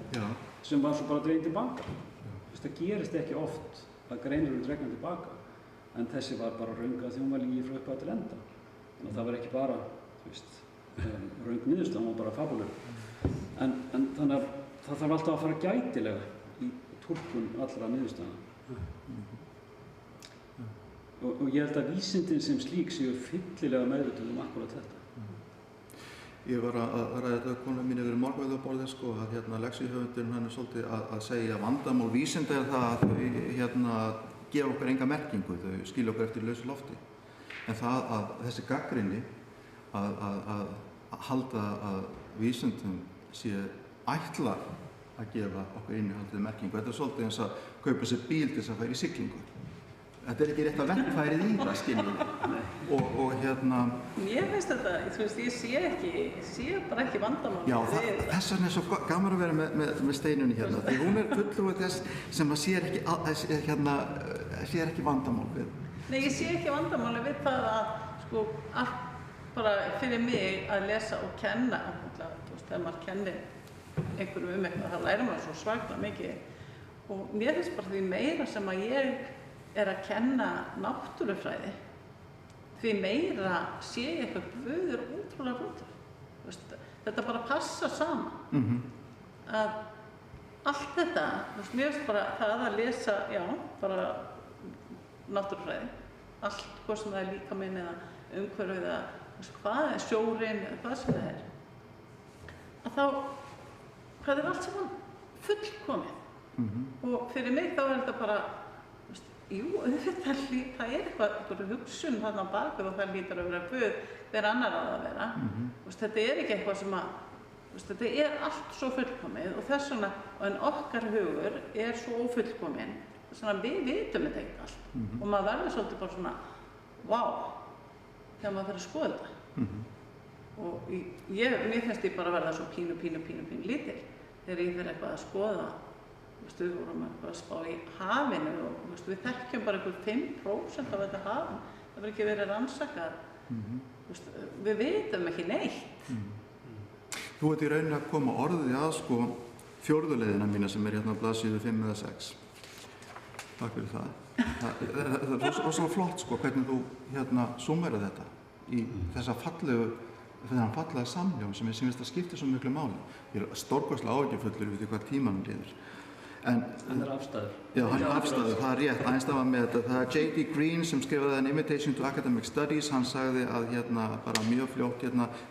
sem var svo bara dregin til baka. Það gerist ekki oft að greinir eru dregnar tilbaka. En þessi var bara röng að því hún var lygi frá upphaf til enda. Þannig að það var ekki bara, röng niðurstaða, hún var bara fabuleg. En þannig að það þarf alltaf að fara gætilega í túlkun allra niðurstaðna. Og ég held að vísindin sem slík séu fyllilega meðvituð akkúrat þetta. Ég var að ræða þetta konum mín yfir morgunverðarborðið sko, að lexíuhöfundurinn hann svolítið að segja að vandamál vísinda það að þau gefa okkur enga merkingu, þau skilja okkur eftir lausu lofti. En það að þessi gagnrýni að halda að vísindum sé ætlar að gefa okkur innihaldið merkingu. Þetta svolítið eins að kaupa sér bíl til þess að færa í siglingu. Þetta ekki rétt að verkfærið í það, skiljum. Mér finnst þetta, ég sé bara ekki vandamál. Já, þess vegna svo gaman að vera með Steinunni hérna, því hún fulltrúi þess sem að sér ekki vandamál við. Nei, ég sé ekki vandamáli við það að, bara fyrir mig að lesa og kenna, þegar maður kennir einhverjum eitthvað, það lærir maður svo svaklega mikið. Og mér finnst bara því meira sem að ég að kenna náttúrufræði, því meira sé ég eitthvað guður ótrúlega flottur. Þetta bara passar saman. Að allt þetta, mér finnst bara það að lesa, bara náttúrufræði, allt hvað sem það líkaminn eða umhverfið eða hvað sjórinn eða hvað sem það að þá, hvað allt saman fullkomið. Og fyrir mig þá þetta bara, það eitthvað hugsun þarna á bakvið og það hlýtur að vera Guð, hver annar á að vera. Þetta ekki eitthvað sem að, þetta allt svo fullkomið og þess vegna, en okkar hugur svo ófullkominn, þess að við vitum þetta ekki allt. Og maður verður svolítið bara svona, vá, þegar maður fyrir að skoða þetta. Og mér finnst ég bara verða svo pínu lítil þegar ég fyrir eitthvað að skoða. Við vorum að spá í hafinu og við þekkjum bara einhver 5% af þetta hafin. Það verður ekki verið rannsakað. Við vitum ekki neitt. Þú ert í rauninni að koma orðið að fjórðu leiðina mína sem hérna á blaðsíðu 5 eða 6. Takk fyrir það. Það rosalega flott hvernig þú súmmerar þetta í þessa fallega samljóm sem ég finnst að skipta svo miklu máli. Ég stórkostlega áhyggjufullur við því hvað tímanum líður. Hann afstæður. Já, hann afstæður, það rétt. Einstein var með þetta. Það J.D. Green sem skrifaði An Invitation to Academic Studies, hann sagði að bara mjög fljótt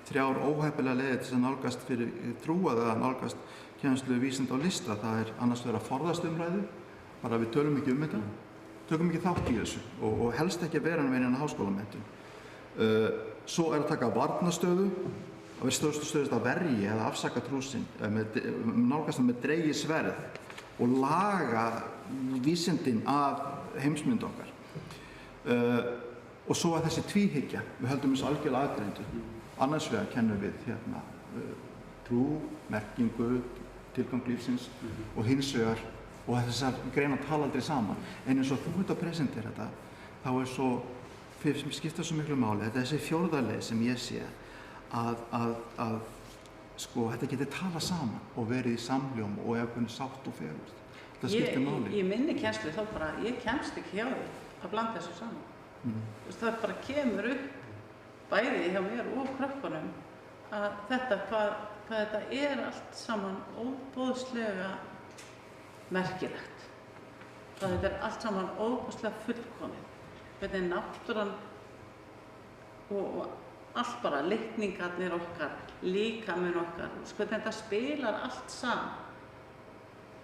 3 óheppilega leiðir til að nálgast fyrir trúaða að nálgast kennslu vísinda og lista. Það annars vegar að forðast umræðu, bara við tölum ekki þetta, tökum ekki þátt í þessu og helst ekki vera en háskólamenntun. Svo að taka varnastöðu, að vera stöðust að verja eða afsaka trúsinn, nálgast með dregið sverð og laga vísindin af heimsmynd okkar. Og svo að þessi tvíhyggja, við höldum þessu algjörlega aðgreindu. Annars vegar kennum við trú, merkingu, tilgang lífsins og hins vegar, og þessar greinar tala aldrei saman. En eins og þú ert að presentera þetta, þá svo, fyrir sem skipta svo miklu máli, þetta þessi fjórðarleið sem ég sé að þetta getur talað saman og verið í samhljóm og ákveðinni sátt og fegurð. Það skiptir máli. Í minni kennslu þá bara, ég kemst ekki hjá því að blanda þessu saman. Það bara kemur upp bæði hjá mér og krökkunum að þetta, hvað þetta allt saman óboðslega merkilegt. Hvað þetta allt saman óboðslega fullkomið. Hvernig náttúran og allt bara, litningarnir okkar, líkaminn okkar, hvernig þetta spilar allt saman.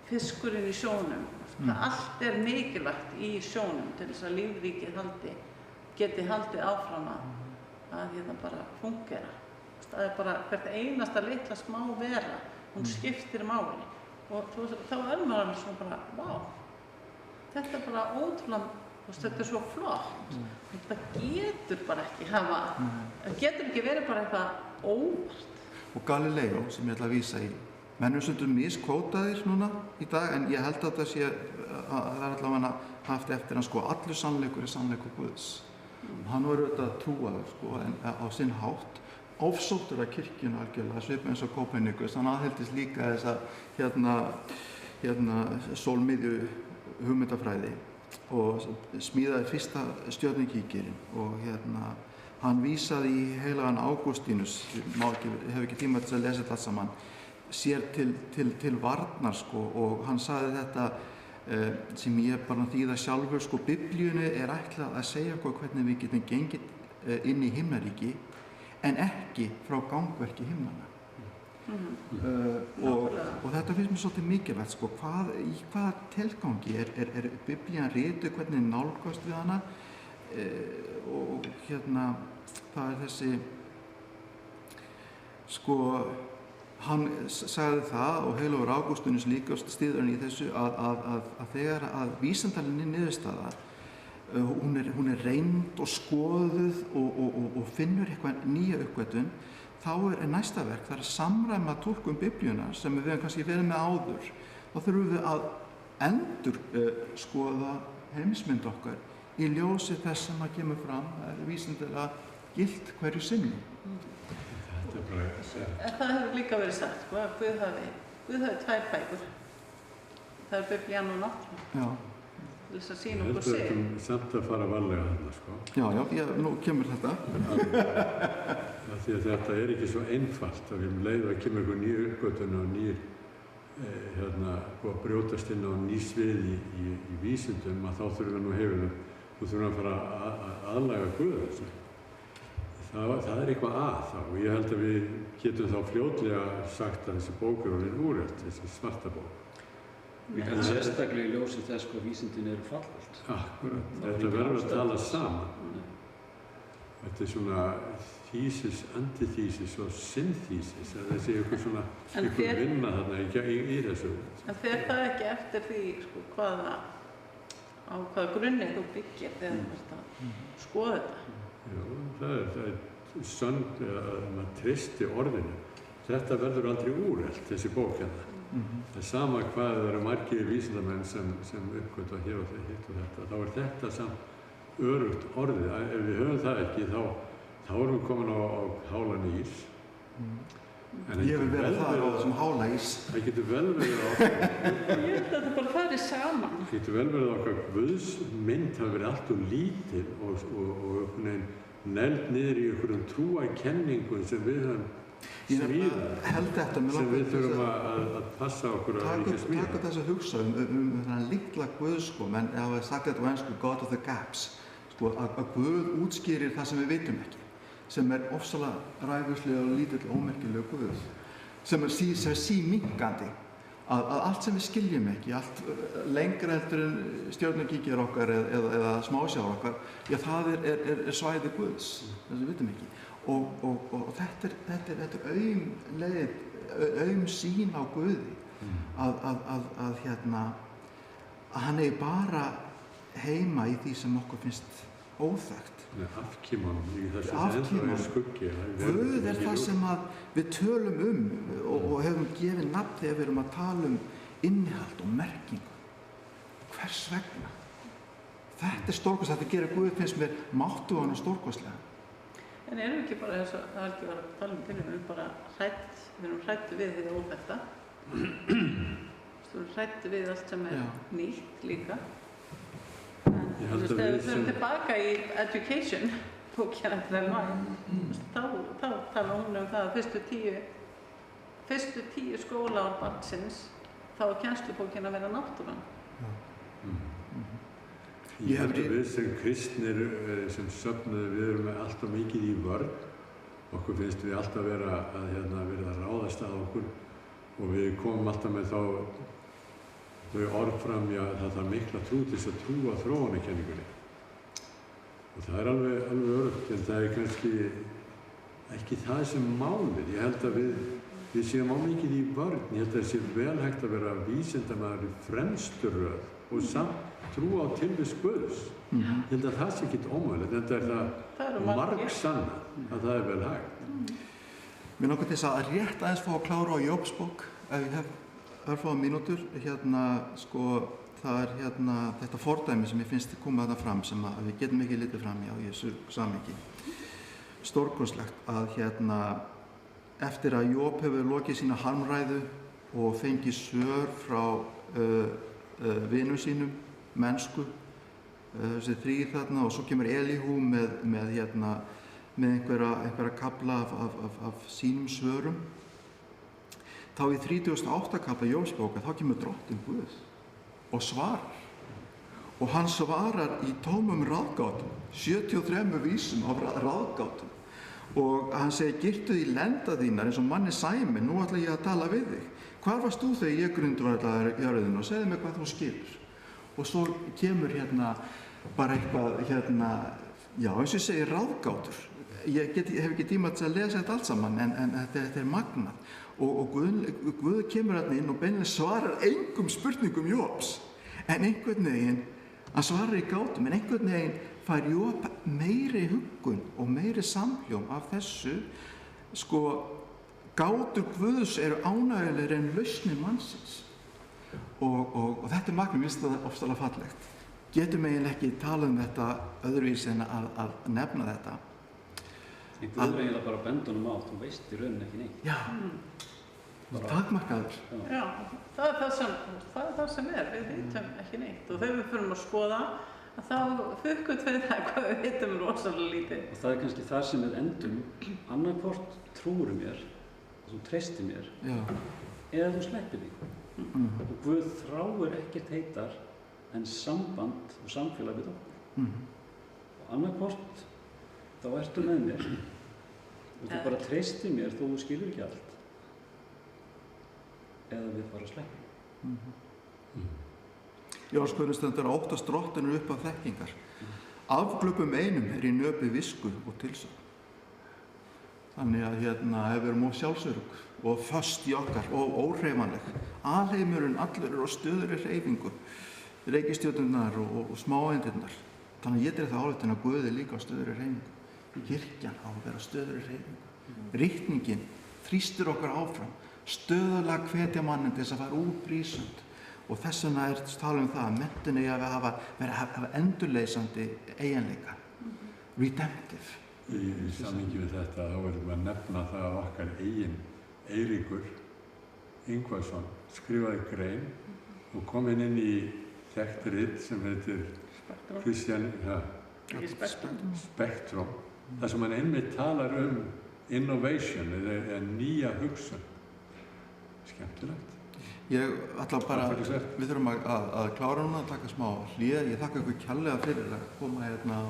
Fiskurinn í sjónum, hvað allt mikilvægt í sjónum til þess að lífríkið geti haldið áfram að bara fungera. Það bara hvert einasta litla smá vera, hún skiptir máli. Og þá maður alveg svona bara, vá, þetta bara ótrúlega, þetta svo flott. Þetta getur bara ekki það getur ekki verið bara eitthvað óvart. Og Galileo, sem ég ætla að vísa í, menn stundum miskvótaðir núna í dag, en ég held að það sé að það allavega haft eftir hann allur sannleikur sannleikur Guðs. Hann var auðvitað trúaður en á sinn hátt, ofsóttur af kirkjunni algjörlega, svipað eins og Kópernikus. Hann aðhylltist líka þessa sólmiðju hugmyndafræði. og smíðaði fyrsta stjörnukíkirinn og hann vísaði í heilagan Ágústínus, hef ekki tíma til að lesa þetta allt saman, sér til varnar sko, og hann sagði þetta sem ég bara þýða sjálfur sko, Biblíunni ætlað að segja okkur hvernig við getum gengið inn í himnaríki en ekki frá gangverki himnanna. Og þetta finnst mér svolítið mikilvægt sko, í hvaða tilgangi er Biblían rituð, hvernig nálgast við hana, og það þessi sko, hann sagði það og heilagur Ágústínus líka styður hann í þessu að þegar að vísindalegri niðurstaða hún er reynd og skoðuð og finnur eitthvað nýja uppgötvun, þá er næsta verk, það er að samræma túlkun Biblíunnar sem við höfum kannski verið með áður. Þá þurfum við að endur skoða heimsmynd okkar í ljósi þess sem að kemur fram, það er vísindalega gilt hverju sinni. En það hefur líka verið sagt sko, að Guð hafi tvær bækur. Það er Biblían og náttúran. Til þess að sýna okkur sig. Ég held að samt að fara varlega þarna sko. Já, nú kemur þetta. Því að þetta er ekki svo einfalt að við leið að kemur einhver nýja uppgötvun og nýr að brjótast inn á ný svið í vísindum, að þá þurfum við að fara að aðlaga Guð þessu. Það er eitthvað að þá og ég held að við getum þá fljótlega sagt að þessi bók er orðin úrelt, þessi svarta bók. En sérstaklega í ljósi þess hvað vísindin eru fallvöld. Akkurat, þetta verður að tala saman. Þetta er svona þísis, antiþísis og synþísis, að þessi einhver vinna þarna í þessu. En fer það ekki eftir því sko, á hvaða grunni þú byggir þegar þú ert að skoða þetta? Já, það er sönd að maður treysti orðinu. Þetta verður aldrei úrelt, þessi bók hérna. Það er sama hvað það eru margir vísindamenn sem uppgötva hér og hitt og þetta. Þá er þetta samt örugt orðið. Ef við höfum það ekki, þá erum við komin á hálan ís. Ég vil vera það á þessum hála ís. Það getur vel verið okkar. Ég held að þetta bara farið saman. Það getur vel verið okkar guðsmynd hafi verið allt lítil og negld niður í einhverjum trúarkenningum sem við höfum smíðað, sem við þurfum að passa okkur að ekki smíða. Taka þess að hugsa þennan litla Guð sko, menn hafa sagt þetta á ensku God of the gaps, sko, að Guð útskýrir það sem við vitum ekki, sem er ofsalega ræfilslega og lítill ómerkilegur Guð, sem er síminkandi, að allt sem við skiljum ekki, allt lengra heldur en stjörnukíkir okkar eða smásjár okkar, já það er svæði Guðs, þess að við vitum ekki. Og þetta er aum sýn á Guði, að hann eigi bara heima í því sem okkur finnst óþekkt. Afkíman í þessu ennþá skuggi. Guð er það sem við tölum og hefum gefið nafn þegar við erum að tala innihald og merkingu. Hvers vegna? Þetta er stórkostlegt, þetta gerir Guð finnst mér máttugan og stórkostlega. En erum við ekki bara þess að það er ekki verið að tala til, við erum bara hræddu við því óþekkta. Við erum hræddu við allt sem er nýtt líka. En þegar við förum tilbaka í education, bókina eftir þá tala hún það að fyrstu 10 skólaár barnsins, þá er kennslubókin að vera náttúran. Ég held að við sem kristnir, sem söfnuðu, við erum alltaf mikið í vörn. Okkur finnst við alltaf vera að ráðast að okkur og við komum alltaf með þau orð fram í að það þarf mikla trú til þess að trúa þróunarkenningunni. Og það er alveg örugt, en það er kannski ekki það sem málið. Ég held að við séum á mikið í vörn. Ég held að það sé vel hægt að vera vísindamaður í fremstu röð og samt trú á tilvist Guðs. Ég held að það sé ekkert ómögulegt, en það er margsannað að það er vel hægt. Mér langar til þess að rétt aðeins fá að klára á Jóbsbók, ef ég hef örfáar mínútur. Það er þetta fordæmi sem ég finnst koma þarna fram, sem við getum ekki litið fram í þessu samhengi. Stórkostlegt að eftir að Job hefur lokið sína harmræðu og fengið svör frá vinum sínum, mennsku, þessi þrír þarna, og svo kemur Elíhú með einhverja kafla af sínum svörum. Þá í 38. kafla Jóbsbókar, þá kemur drottinn Guð og svarar. Og hann svarar í tómum ráðgátum, 73 vísum af ráðgátum. Og hann segir, girtu því lenda þínar eins og manni sæmi, nú ætla ég að tala við þig. Hvar varst þú þegar ég grundvallaði jörðina og segðu mig hvað þú skilur? Og svo kemur bara eitthvað, já, eins og ég segi, ráðgátur. Ég hef ekki tíma til að lesa þetta allt saman, en þetta er magnað. Og Guð kemur hérna inn og beinlega svarar engum spurningum Jóbs. En einhvern veginn, hann svarar í gátum, en einhvern veginn fær Jób meiri huggun og meiri samhljóm af þessu. Gátur Guðs eru ánægjulegri en lausnir mannsins. Og þetta er magnað, mér finnst það ofsalega fallegt. Getum eiginlega ekki tala um þetta öðruvísi en að nefna þetta. Guð er eiginlega bara bendunum á, þú veist í rauninni ekki neitt. Já, takmarkaður. Já, það er það sem er, við vitum ekki neitt. Og þegar við förum að skoða, þá þukkum við það hvað við vitum rosalega lítið. Og það er kannski það sem við endum, annarkvort trúir mér, þú treystir mér, eða þú sleppir því. Og Guð þráir ekkert heitar en samband og samfélag við okkur. Og annarkvort, þá ertu með mér og þú bara treystir mér þó þú skilur ekki allt. Eða við bara sleppum. Jóskvörðin stendur að óttast drottinu upp af þekkingar. Afglöpum einum er í nöpi visku og tilsögn. Þannig að ef við erum of sjálfsörug og föst í okkar og óhreyfanleg. Alheimurinn allur er á stöðugri hreyfingu. Reikistjörnurnar og smáeindirnar. Þannig að ég dreg það áleitin að Guð er líka á stöðugri hreyfingu. Kirkjan á að vera á stöðugri hreyfingu. Ritningin þrýstir okkur áfram. Stöðulega hvetja mannin til þess að fara úr prísund. Og þess vegna er talað um það að menntun eigi að hafa endurleysandi eiginleika. Redemptive. Í samhengi við þetta þá verðum við að nefna það að okkar eigin Eiríkur Ingvarsson skrifaði grein og kom inn í þekkt rit sem heitir Spektrum. Það sem hann einmitt talar innovation eða nýja hugsun. Skemmtilegt. Ég ætla bara, við þurfum að klára núna að taka smá hlé. Ég þakka ykkur kærlega fyrir að koma hérna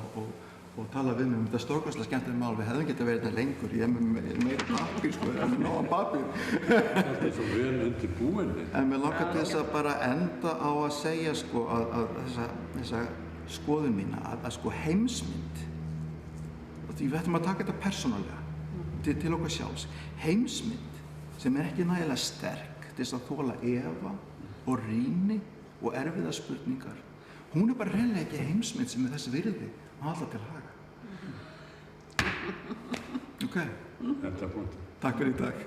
og tala við mig um þetta stórkostlega skemmtilega mál. Við hefðum getað verið þetta lengur. Ég er með meira pappír, ég er með nógan pappír. Þetta er svo vel undir búinni. En mér langar til þess að bara enda á að segja að þessa skoðun mína, að heimsmynd, og því við ættum að taka þetta persónulega til okkar sjálfs. Heimsmynd sem er ekki nægilega sterk til þess að þola efa og rýni og erfiða spurningar. Hún er bara reynilega ekki heimsmynd sem er þess virði að halda til haga. Ok. Þetta er búin. Takk fyrir í dag.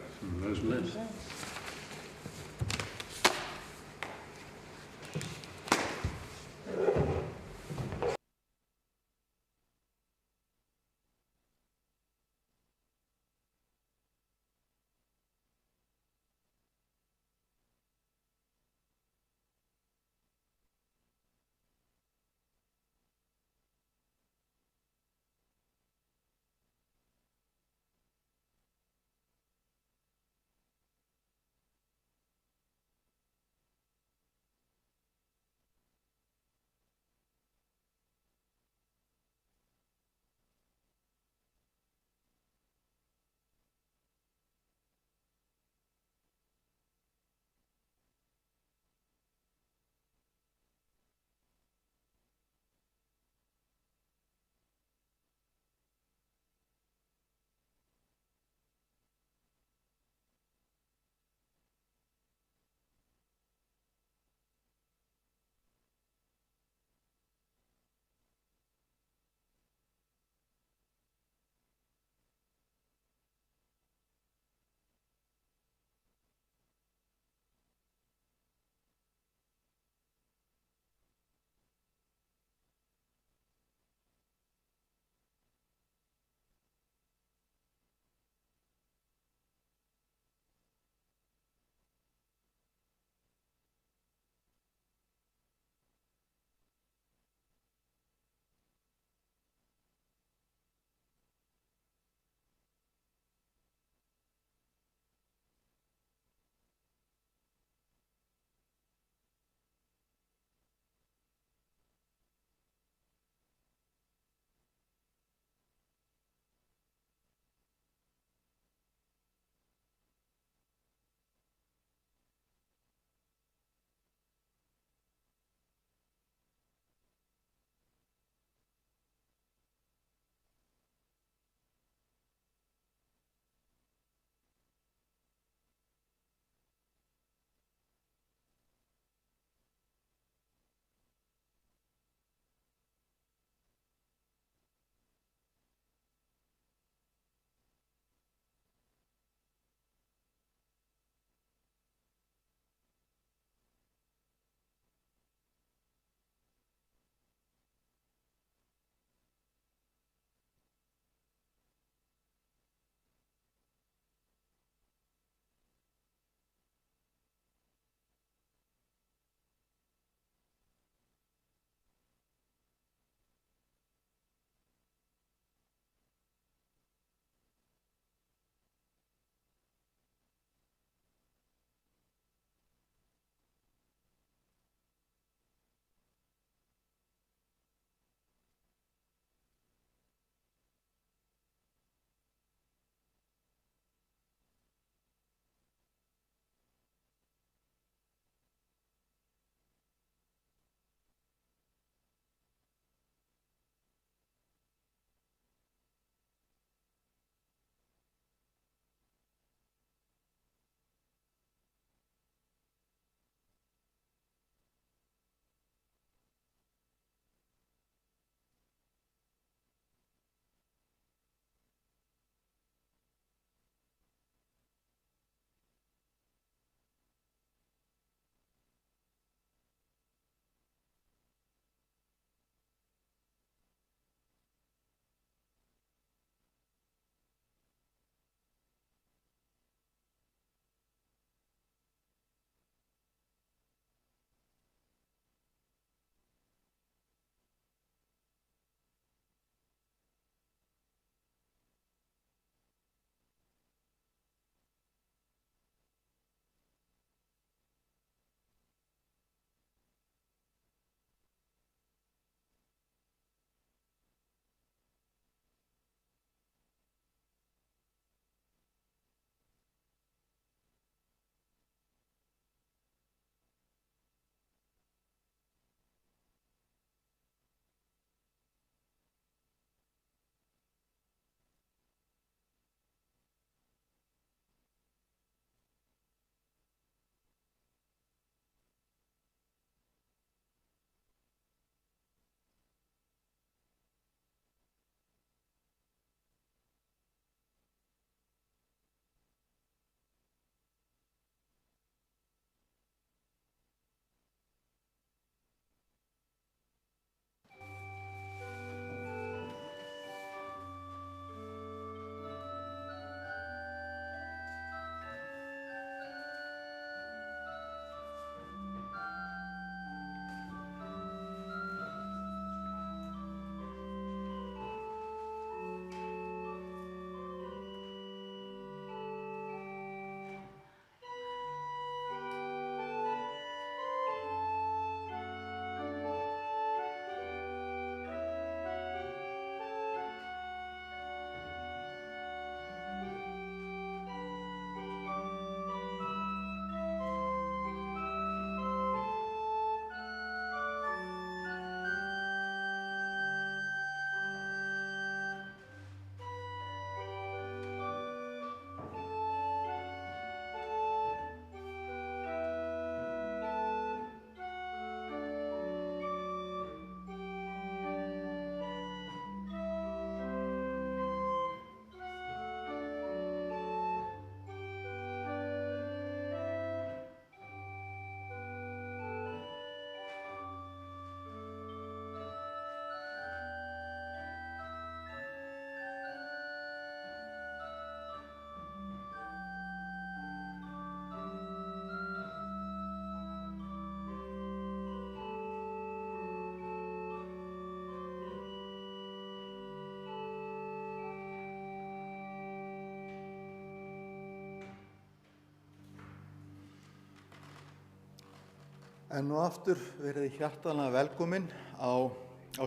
Enn og aftur verið hjartanlega velkomin á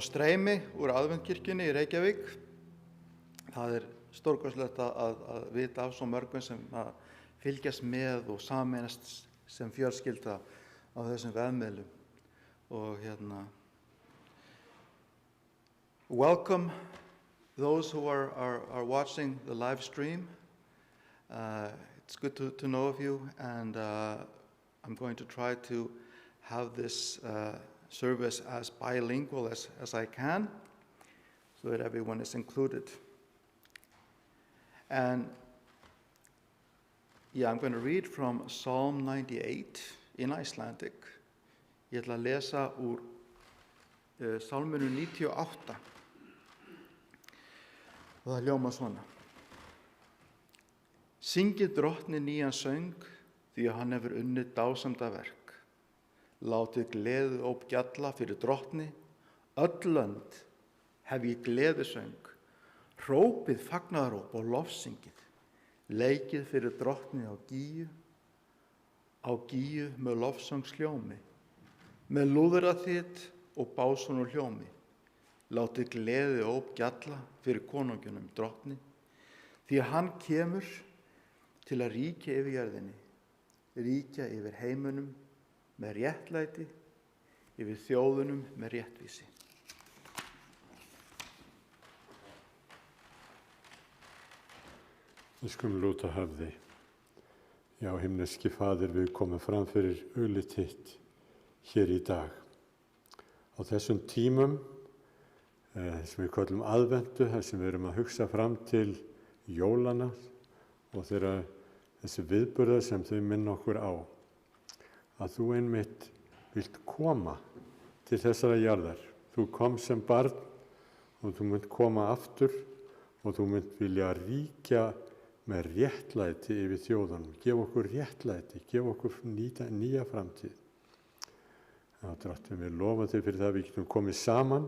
streymi úr Aðventkirkjunni í Reykjavík. Það stórkostlegt að vita af svo mörgum sem að fylgjast með og sameinast sem fjölskylda á þessum vefmiðlum. Og welcome those who are watching the live stream. It's good to know of you, and I'm going to try to have this service as bilingual as I can, so that everyone is included. And I'm going to read from Psalm 98 in Icelandic. Ég ætla að lesa úr Sálminu 98. Og það hljómar svona. Syngið drottni nýjan söng, því að hann hefur unnið dásamda verk. Látið gleðióp gjalla fyrir drottni, öll lönd hef ég gleðisöng. Hrópið fagnaðaróp og lofsyngið, leikið fyrir drottni á gíu með lofsöngsljómi, með lúðraþyt og básun og hljómi. Látið gleðióp gjalla fyrir konunginum drottni, því að hann kemur til að ríkja yfir jörðinni, ríkja yfir heiminum með réttlæti, yfir þjóðunum með réttvísi. Við skulum lúta höfði. Já, himneski Faðir, við komum fram fyrir augliti þitt hér í dag. Á þessum tímum, sem við köllum aðventu, þar sem við erum að hugsa fram til jólana og þessi viðburðar sem þau minna okkur á, að þú einmitt vilt koma til þessara jarðar. Þú kom sem barn og þú munt koma aftur og þú munt vilja ríkja með réttlæti yfir þjóðunum. Gef okkur réttlæti, gef okkur nýja framtíð. Já, drottin, við lofum þig fyrir það að við getum komið saman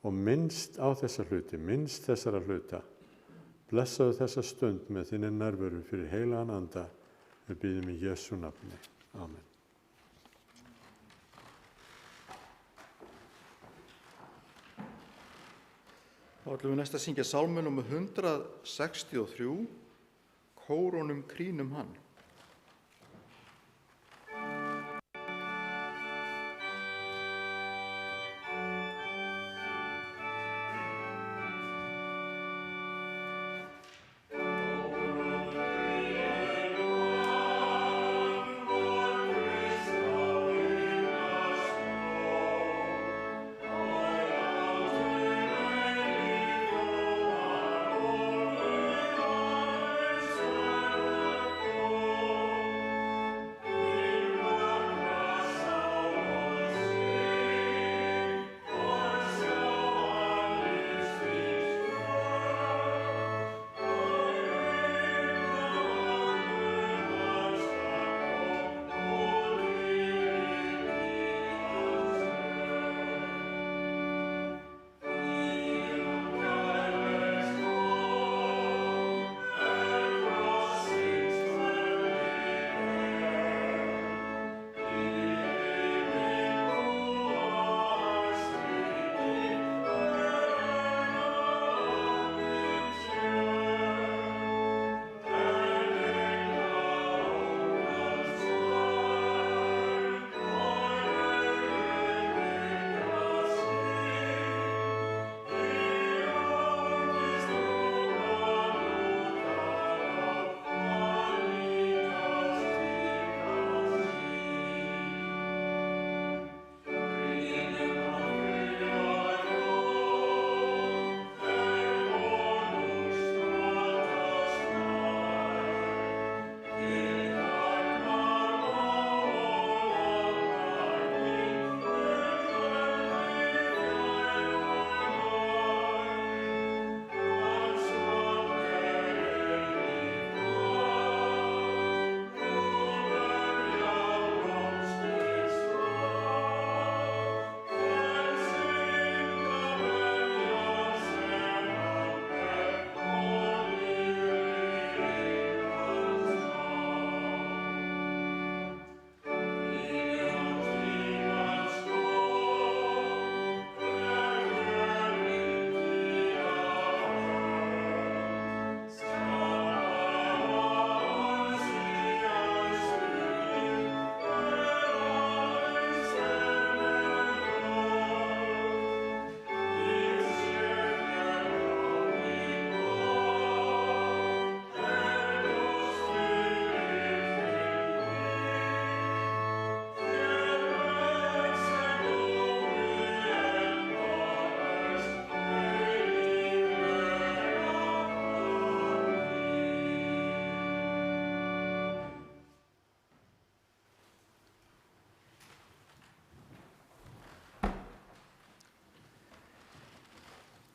og minnst á þessa hluti, minnst þessara hluta. Blessaðu þessa stund með þinni nærveru fyrir heilagan anda. Við biðjum í Jesú nafni. Amen. Þá ætlum við næst að syngja sálmu númer 163, Kórónum krínum hann. Oh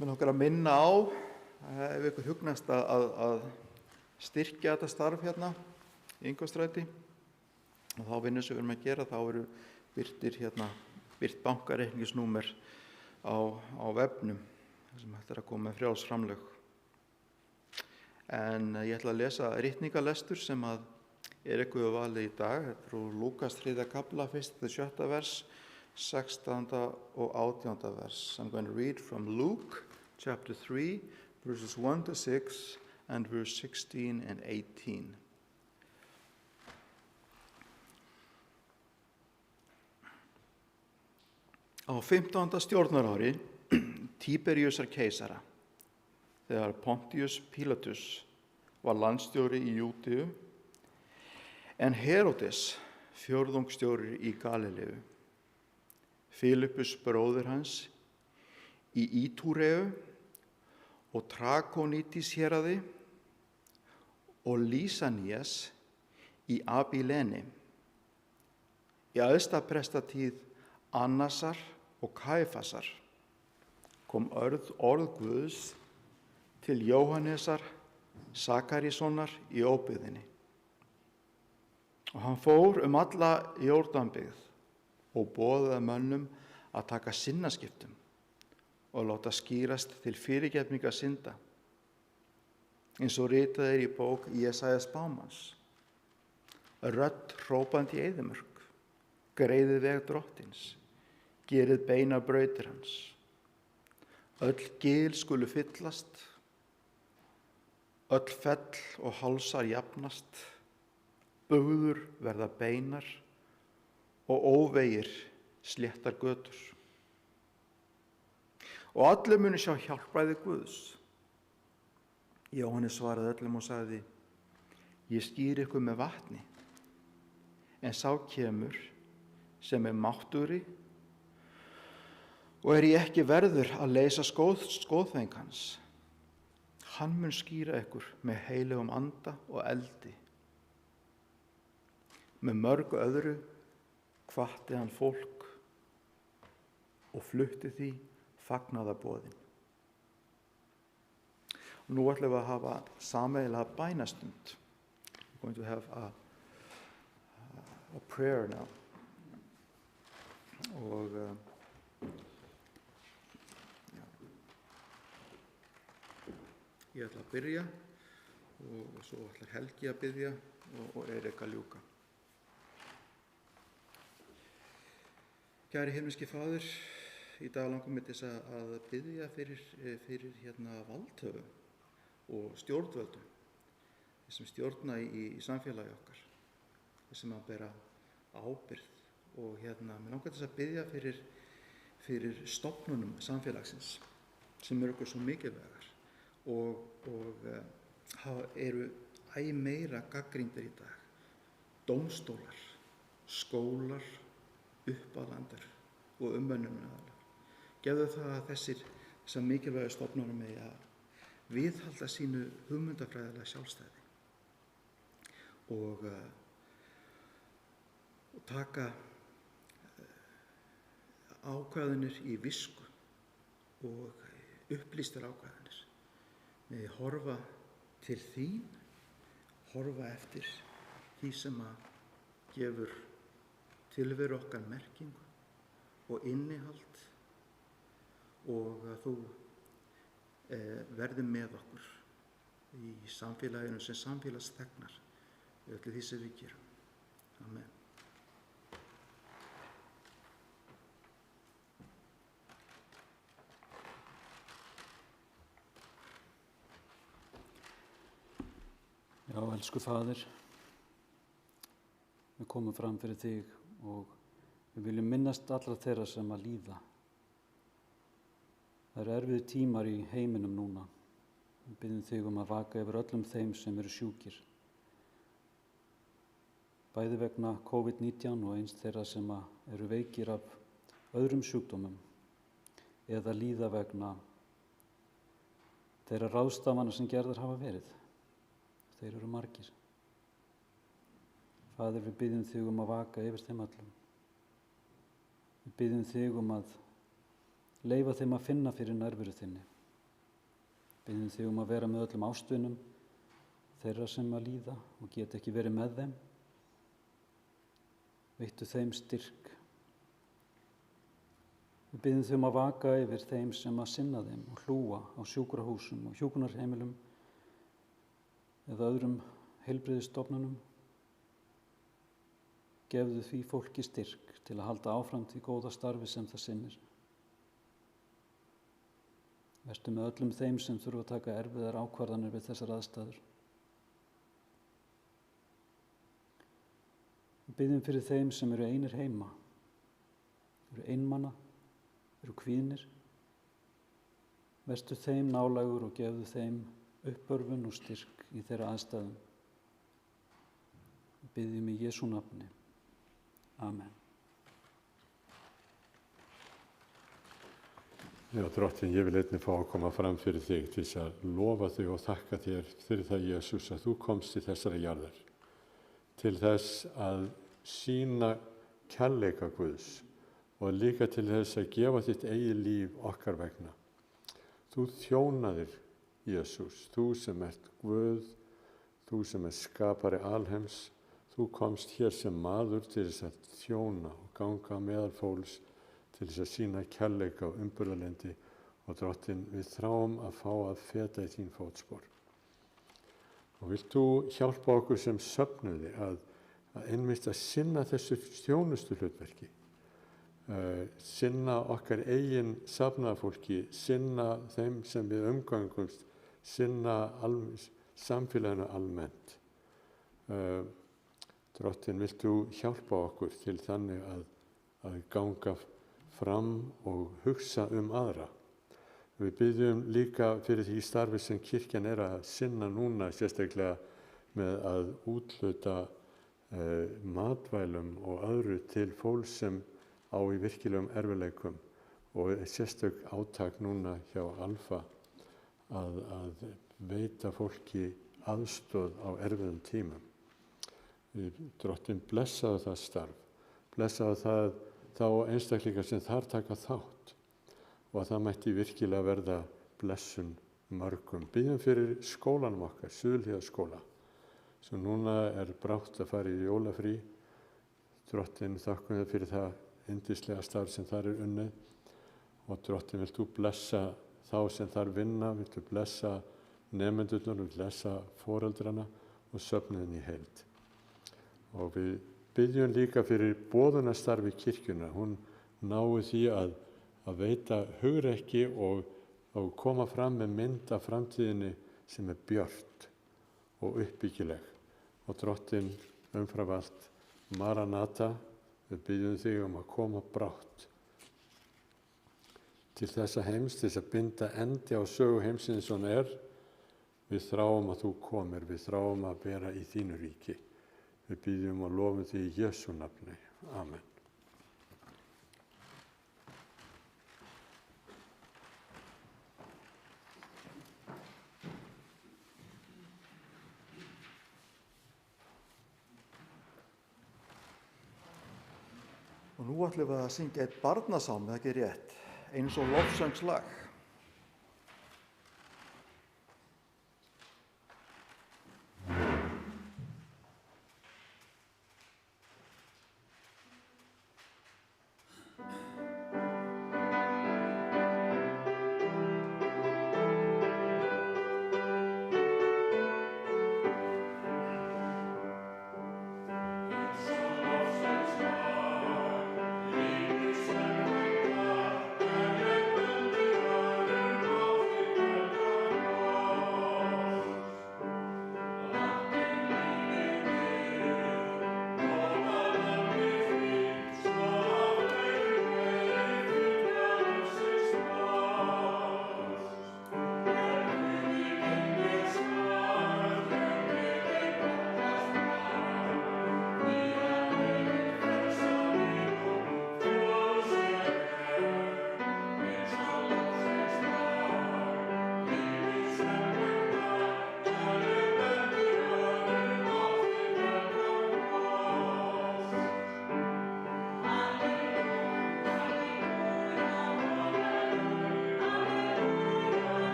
Mér langar að minna á, ef ykkur hugnast að styrkja þetta starf hérna í Ingólfsstræti, og þá vinnu sem við erum að gera, þá eru birt bankareikningsnúmer á vefnum sem hægt er að koma með frjáls framlög. En ég ætla að lesa ritningalestur sem að ykkur hefur valið í dag. Þetta er úr Lúkas 3. kafla, 1-7. vers, 16. og 18. vers. I'm going to read from Luke chapter 3, verses 1-6 and verse 16 and 18. Á 15. stjórnarári Tíberíusar keisara, þegar Pontius Pílatus var landstjóri í Júdeu, en Heródes fjórðungsstjóri í Galileu, Filippus bróðir hans í Ítúreu og Trakonítís héraði og Lísanías í Abilene. Í æðstaprestatíð Annasar og Kæfasar kom orð Guðs til Jóhannesar Sakaríssonar í óbyggðinni. Og hann fór alla Jórdanbyggð og boðaði mönnum að taka sinnaskiptum og láta skýrast til fyrirgefningar synda, eins og ritað í bók Jesaja spámanns. Rödd hrópandi í eyðimörk, greiðið veg drottins, gerið beinar brautir hans. Öll gil skulu fyllast, öll fell og hálsar jafnast, bugður verða beinar og óvegir sléttar götur. Og allir munu sjá hjálpræði Guðs. Jóhannes svaraði öllum og sagði: Ég skýri ykkur með vatni, en sá kemur sem máttugri og ég ekki verður að leysa skóðfeng hans. Hann mun skýra ykkur með heilugum anda og eldi. Með mörgu öðru hvatti hann fólk og flutti því fagnaðarboðin. Og nú ætlum við að hafa sameiginlega bænastund. We're going to have a prayer now. Og ég ætla að byrja og svo ætlar Helgi að byrja og Eirík að ljúka. Kæri himneski Faðir, í dag langar mig til þess að biðja fyrir valdhöfum og stjórnvöldum, þeir sem stjórna í samfélagi okkar, þeir sem að bera ábyrgð. Og mig langar til þess að biðja fyrir stofnunum samfélagsins sem eru okkur svo mikilvægar og eru æ meira gagnrýndir í dag. Dómstólar, skólar, uppalendar og umönnunaraðilar. Gefðu það að þessar mikilvægu stofnunum megi að viðhalda sínu hugmyndafræðilega sjálfstæði og taka ákvæðanir í visku og upplýstar ákvæðanir. Megi horfa til þín, horfa eftir því sem að gefur tilveru okkar merkingu og innihald, og að þú verður með okkur í samfélaginu sem samfélagsþegnar í öllu því sem við gerum. Amen. Já, elsku Faðir, við komum fram fyrir þig og við viljum minnast allra þeirra sem að líða. Það eru erfiðir tímar í heiminum núna. Við biðjum þig að vaka yfir öllum þeim sem eru sjúkir. Bæði vegna COVID-19 og eins þeirra sem eru veikir af öðrum sjúkdómum eða líða vegna þeirra ráðstafana sem gerðar hafa verið. Þeir eru margir. Faðir, við biðjum þig að vaka yfir þeim öllum. Við biðjum þig að leyfa þeim að finna fyrir nærveru þinni. Biðjum þig að vera með öllum ástvinum, þeirra sem að líða og geta ekki verið með þeim. Veittu þeim styrk. Við biðjum þig að vaka yfir þeim sem að sinna þeim og hlúa á sjúkrahúsum og hjúkrunarheimilum eða öðrum heilbrigðisstofnunum. Gefðu því fólki styrk til að halda áfram því góða starfi sem það sinnir. Vertu með öllum þeim sem þurfa að taka erfiðar ákvarðanir við þessar aðstæður. Við biðjum fyrir þeim sem eru einir heima, eru einmana, eru kvíðnir. Vertu þeim nálægur og gefðu þeim uppörvun og styrk í þeirra aðstæðum. Við biðjum í Jesú nafni. Amen. Já, Drottinn, ég vil einnig fá að koma fram fyrir þig til þess að lofa þig og þakka þér fyrir það, Jesús, að þú komst til þessara jarðar, til þess að sýna kærleika Guðs og líka til þess að gefa þitt eigið líf okkar vegna. Þú þjónaðir, Jesús, þú sem ert Guð, þú sem ert skapari alheims, þú komst hér sem maður til þess að þjóna og ganga meðal fólks til þess að sýna kærleika og umburðarlyndi og Drottinn, við þráum að fá að feta í þín fótspor. Og vilt þú hjálpa okkur sem söfnuði að einmitt að sinna þessu þjónustu hlutverki, sinna okkar eigin safnaðarfólki, sinna þeim sem við umgangumst, sinna samfélaginu almennt. Drottinn, vilt þú hjálpa okkur til þannig að ganga fram og hugsa aðra. Við biðjum líka fyrir því starfi sem kirkjan að sinna núna, sérstaklega með að úthluta matvælum og öðru til fólks sem á í virkilegum erfiðleikum og sérstök átak núna hjá Alfa að veita fólki aðstoð á erfiðum tímum. Drottinn, blessaðu það starf, blessaðu það þá einstaklingar sem þar taka þátt og að það mætti virkilega verða blessun mörgum. Biðjum fyrir skólanum okkar, Suðurhlíðarskóla, sem núna brátt að fara í jólafrí. Drottinn, þakkum þér fyrir það yndislega starf sem þar unnið og Drottinn, vilt þú blessa þá sem þar vinna, vilt þú blessa nemendurna, vilt blessa foreldrana og söfnuðin í heild. Og við biðjum líka fyrir boðunarstarfi kirkjunnar. Hún nái því að veita hugrekki og koma fram með mynd af framtíðinni sem björt og uppbyggileg. Og Drottinn, umfram allt, Maranatha, við biðjum þig að koma brátt til þessa heims, til þess að binda endi á sögu heimsins eins og hann Við þráum að þú komir, við þráum að bera í þínu ríki. Við biðjum og lofum því í Jesú nafni. Amen. Og nú ætlum við að syngja eitt barnasálm, það ekki rétt, eins og lofsöngslag. Amen.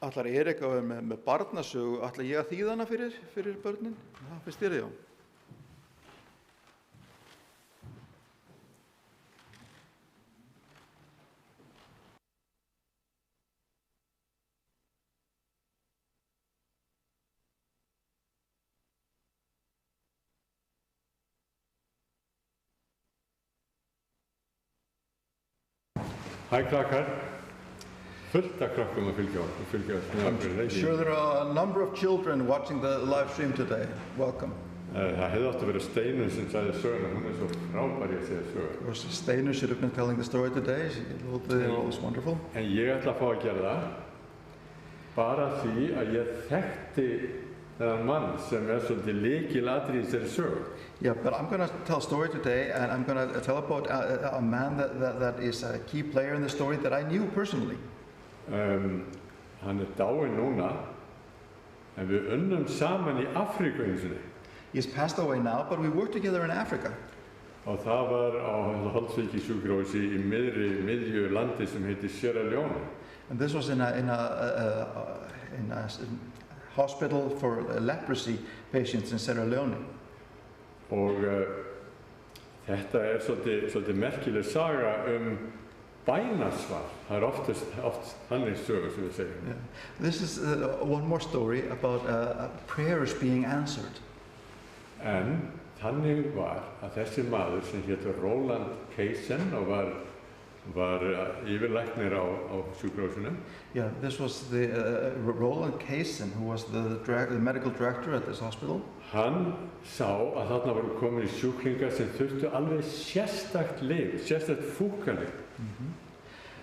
Ætlar Erik að vera með barnasögu, ætla ég að þýða hana fyrir börnin? Það finnst þér, já. Hæ krakkar, fullt af krakkum að fylgja oss. I'm sure there are a number of children watching the live stream today. Welcome. Það hefði átt að vera Steinunn sem sagði söguna, hún svo frábær í að segja sögur. Of course, Steinunn should have been telling the story today. They're always wonderful. En ég ætla að fá að gera það bara því að ég þekkti þennan mann sem svolítið lykilatriði í þessari sögu. Yeah, but I'm going to tell a story today, and I'm going to tell about a man that is a key player in the story that I knew personally. Hann dáinn núna, en við unnum saman í Afríku einu sinni. He's passed away now, but we worked together in Africa. Og það var á Holtsvíki sjúkrahúsi í miðju landi sem heitir Sierra Leone. And this was in a hospital for leprosy patients in Sierra Leone. Og þetta svolítið merkileg saga bænasvar. Það oft þannig sögur sem við segjum. Yeah. This is one more story about prayers being answered. En þannig var að þessi maður sem hétur Roland Kaysen og var yfirlæknir á sjúkrahúsinu. Yeah, this was the Roland Kaysen, who was the medical director at this hospital. Hann sá að þarna voru komin í sjúklingar sem þurftu alveg sérstakt lyf, sérstakt fúkalyf.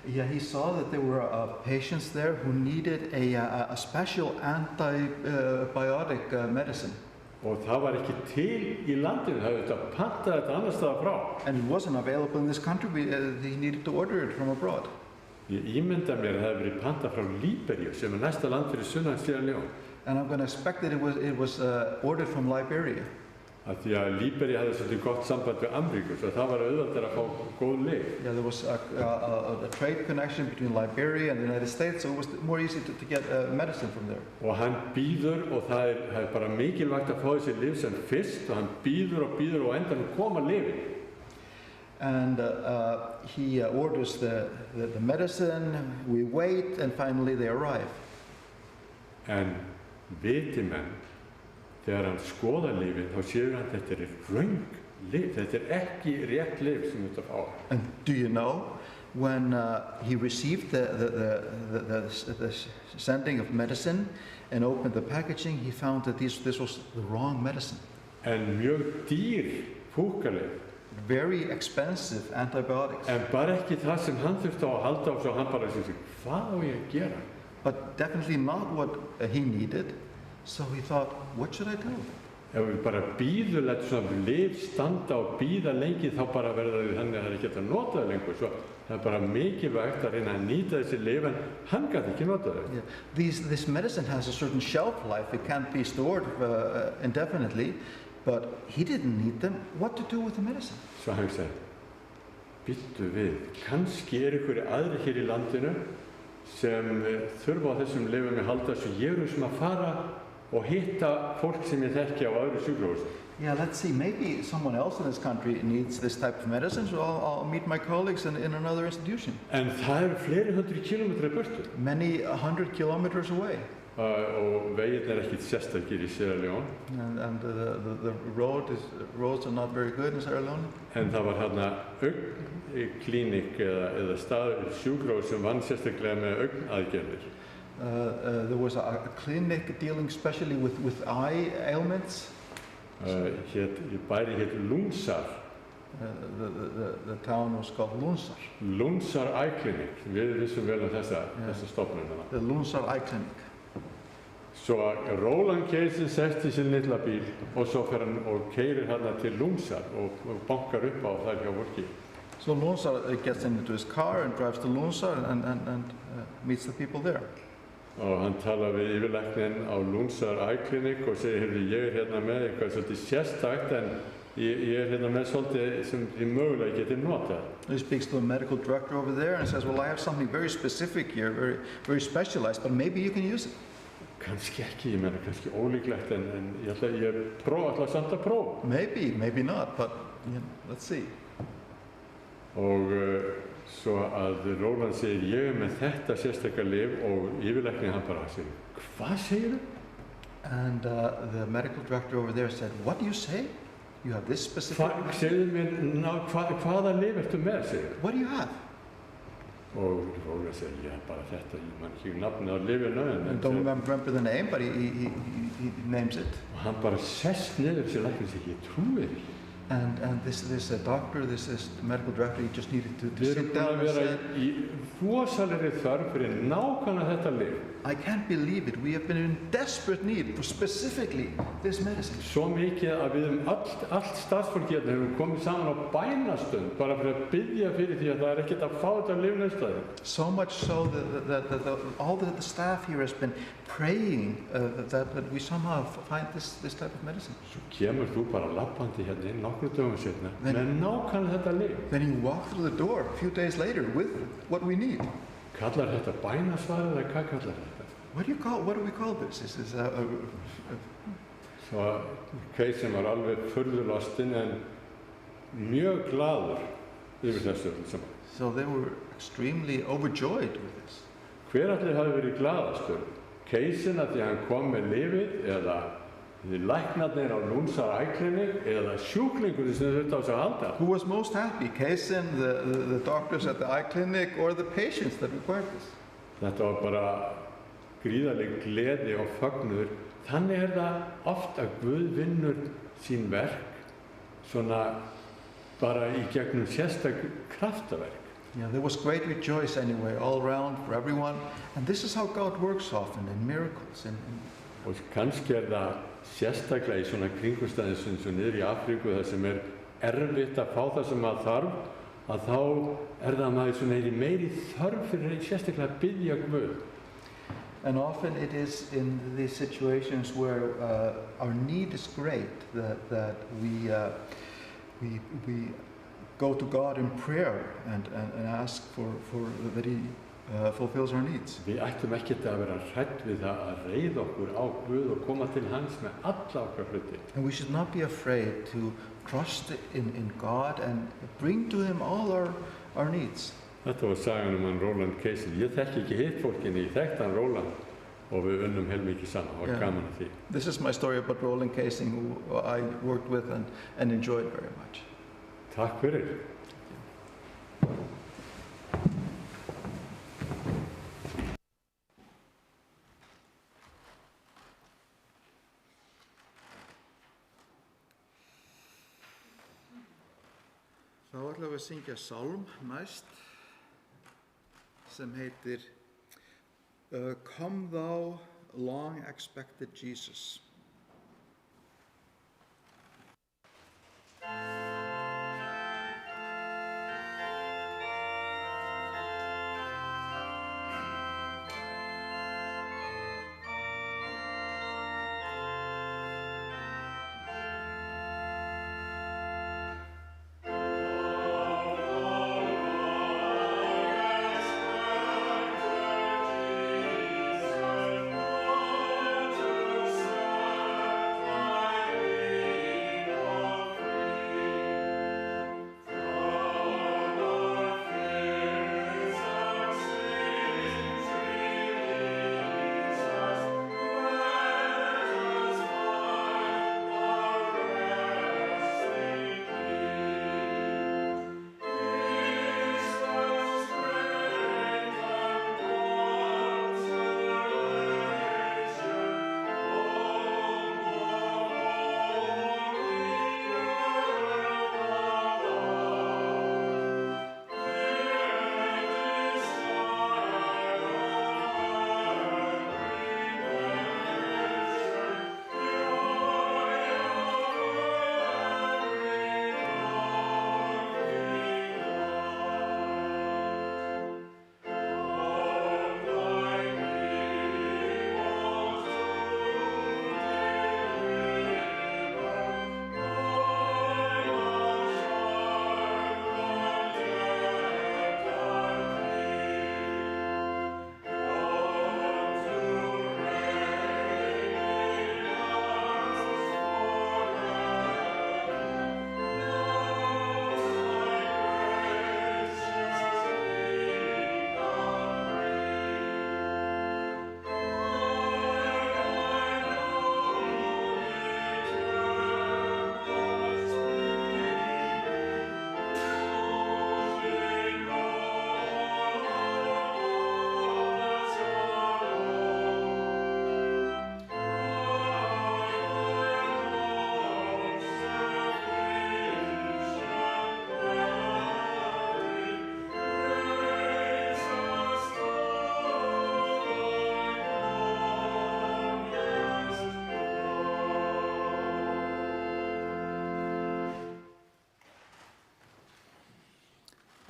Yeah, he saw that there were patients there who needed a special antibiotic medicine. Og það var ekki til í landinu, það hefði þetta pantað þetta annars staðar frá. And it wasn't available in this country, he needed to order it from abroad. Ég ímynda mér að það hefði verið pantað frá Líberíu sem næsta land fyrir sunnan Sierra Leone. And I'm going to expect that it was ordered from Liberia. Af því að Líbería hafði svolítið gott samband við Ameríku, svo það var auðveldara að fá góð lyf. Yeah, there was a trade connection between Liberia and the United States, so it was more easy to get medicine from there. Og hann býður, og það er bara mikilvægt að fá þessi lyf sem fyrst, og hann býður og endanum koma lyfin. And he orders the medicine, we wait, and finally they arrive. En viti menn, þegar hann skoðar lyfin, þá séur hann að þetta röng lyf, þetta ekki rétt lyf sem þetta fá. And do you know, when he received the sending of medicine and opened the packaging, he found that this was the wrong medicine. En mjög dýr fúkalyf. Very expensive antibiotics. En bara ekki það sem hann þurfti á að halda á, svo hann bara sér, hvað á ég að gera? But definitely not what he needed. So he thought, what should I do? Ef við bara býðum, lætum svona lyf standa og býða lengi, þá bara verða þau þannig að það ekki að nota það lengur. Svo það er bara mikilvægt að reyna að nýta þessi lyf, en hann gat ekki nota þau. Yeah. This medicine has a certain shelf life. It can't be stored indefinitely. But he didn't need them. What to do with the medicine? Svo hann sagði, býttu við, kannski einhverju aðri hér í landinu sem þurfa á þessum lyfum að halda, svo ég sem að fara og hitta fólk sem ég þekki á öðru sjúkrahúsi. Yeah, let's see, maybe someone else in this country needs this type of medicine, so I'll meet my colleagues in another institution. En það fleiri hundru kilometra burtu. Many 100 kilometers away. Og veginn ekkert sérstakir í Sierra Leone. And the roads are not very good in Sierra Leone. En það var hérna augnklínik eða staður sjúkrahús sem vann sérstaklega með augnaðgerðir. There was a clinic dealing specially with eye ailments. Bæri hét Lunsar. The town was called Lunsar. Lunsar Eye Clinic. Við vissum vel þessa stofnun. The Lunsar Eye Clinic. Svo Roland Kaysen sest í sin litla bíl og svo fer hann og keyrir hérna til Lunsar og bankar upp á þær hjá fólki. So Lunsar gets into his car and drives to Lunsar and meets the people there. Og hann talar við yfirlæknin á Lunsar Eye Clinic og segir, heyrðu, ég hérna með eitthvað svolítið sérstakt, en ég hérna með svolítið sem ég mögulega geti notað. He speaks to the medical director over there and says, well, I have something very specific here, very specialized, but maybe you can use it. Kannski ekki, ég meina kannski ólíklegt en ég ætla samt að prófa. Maybe not, but let's see. Og svo að Róland segir, ég með þetta sérstaklega lyf og yfirlæknir hann bara segir, hvað segirðu? And the medical director over there said, what do you say? You have this specific... Segðu mér, hvaða lyf ertu með, segir? What do you have? Og Róland segir, já, bara þetta, ég man ekki nafnið á lyfinu. I don't remember the name, but he names it. Og hann bara sest niður þessi læknir og segir, ég trúi þér ekki. And this doctor, this medical director, he just needed to sit down and say... Við erum búin að vera í rosalegri þörf fyrir nákvæmlega þetta lyf. I can't believe it. We have been in desperate need for specifically this medicine. Svo mikið að við allt starfsfólki hérna hefur komið saman á bænastund bara fyrir að biðja fyrir því að það ekkert að fá þetta lyf neðstæði. So much so that all the staff here has been praying that we somehow find this type of medicine. Svo kemur þú bara labbandi hérna inn nokkru dögum seinna með nákvæmlega þetta lyf. Then you walk through the door a few days later with what we need. Kallar þetta bænasvarið eða hvað kallar þetta? What do we call this? Is this Svo Keisinn var alveg furðulostinn en mjög glaður yfir þessu öllu saman. So they were extremely overjoyed with this. Hver allir hafi verið glaðastur? Keisinn að því hann kom með lyfið eða læknarnir á Lúnsar æklinni eða sjúklingurinn sem þurfti á sig að halda? Who was most happy? Keisinn, the doctors at the eye clinic, or the patients that required this? Þetta var bara gríðarleg gleði og fögnuður. Þannig það oft að Guð vinnur sín verk svona bara í gegnum sérstak kraftaverk. Yeah, there was great rejoice anyway, all around, for everyone. And this is how God works often in miracles. Og kannski það sérstaklega í svona kringumstæðum eins og niður í Afríku þar sem erfitt að fá það sem maður þarf, að þá það að maður svona meiri þörf fyrir sérstaklega að biðja Guð. And often it is in these situations where our need is great that we go to God in prayer and ask for that He fulfills our needs. Við ættum ekkert að vera hrædd við það að reiða okkur á Guð og koma til hans með alla okkar hluti. And we should not be afraid to trust in God and bring to Him all our needs. Þetta var sagan hann Róland Keisinn. Ég þekki ekki hitt fólkinni, ég þekkti hann Róland og við unnum heilmikið saman og gaman að því. This is my story about Roland Keising, who I worked with and enjoyed very much. Takk fyrir. Þá ætlum við að syngja sálm næst sem heitir Come Thou Long Expected Jesus. Jesus,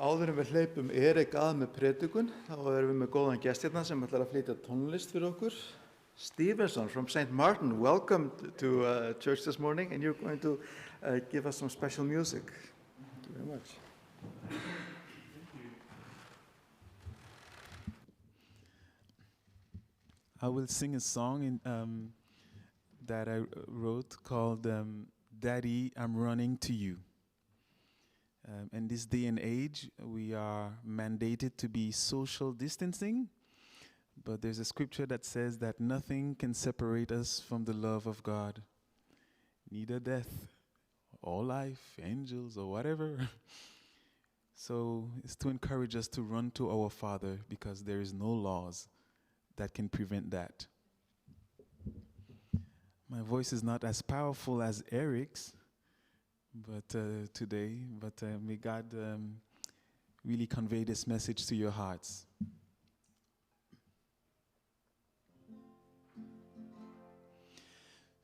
Áður en við hleypum Erik að með predikun, þá erum við með góðan gest hérna sem ætlar að flytja tónlist fyrir okkur. Stevenson from St. Martin, welcome to church this morning, and you're going to give us some special music. Thank you very much. I will sing a song that I wrote called Daddy, I'm Running to You. In this day and age, we are mandated to be social distancing, but there's a scripture that says that nothing can separate us from the love of God, neither death or life, angels or whatever. So it's to encourage us to run to our Father because there is no laws that can prevent that. My voice is not as powerful as Eric's, but today, may God really convey this message to your hearts.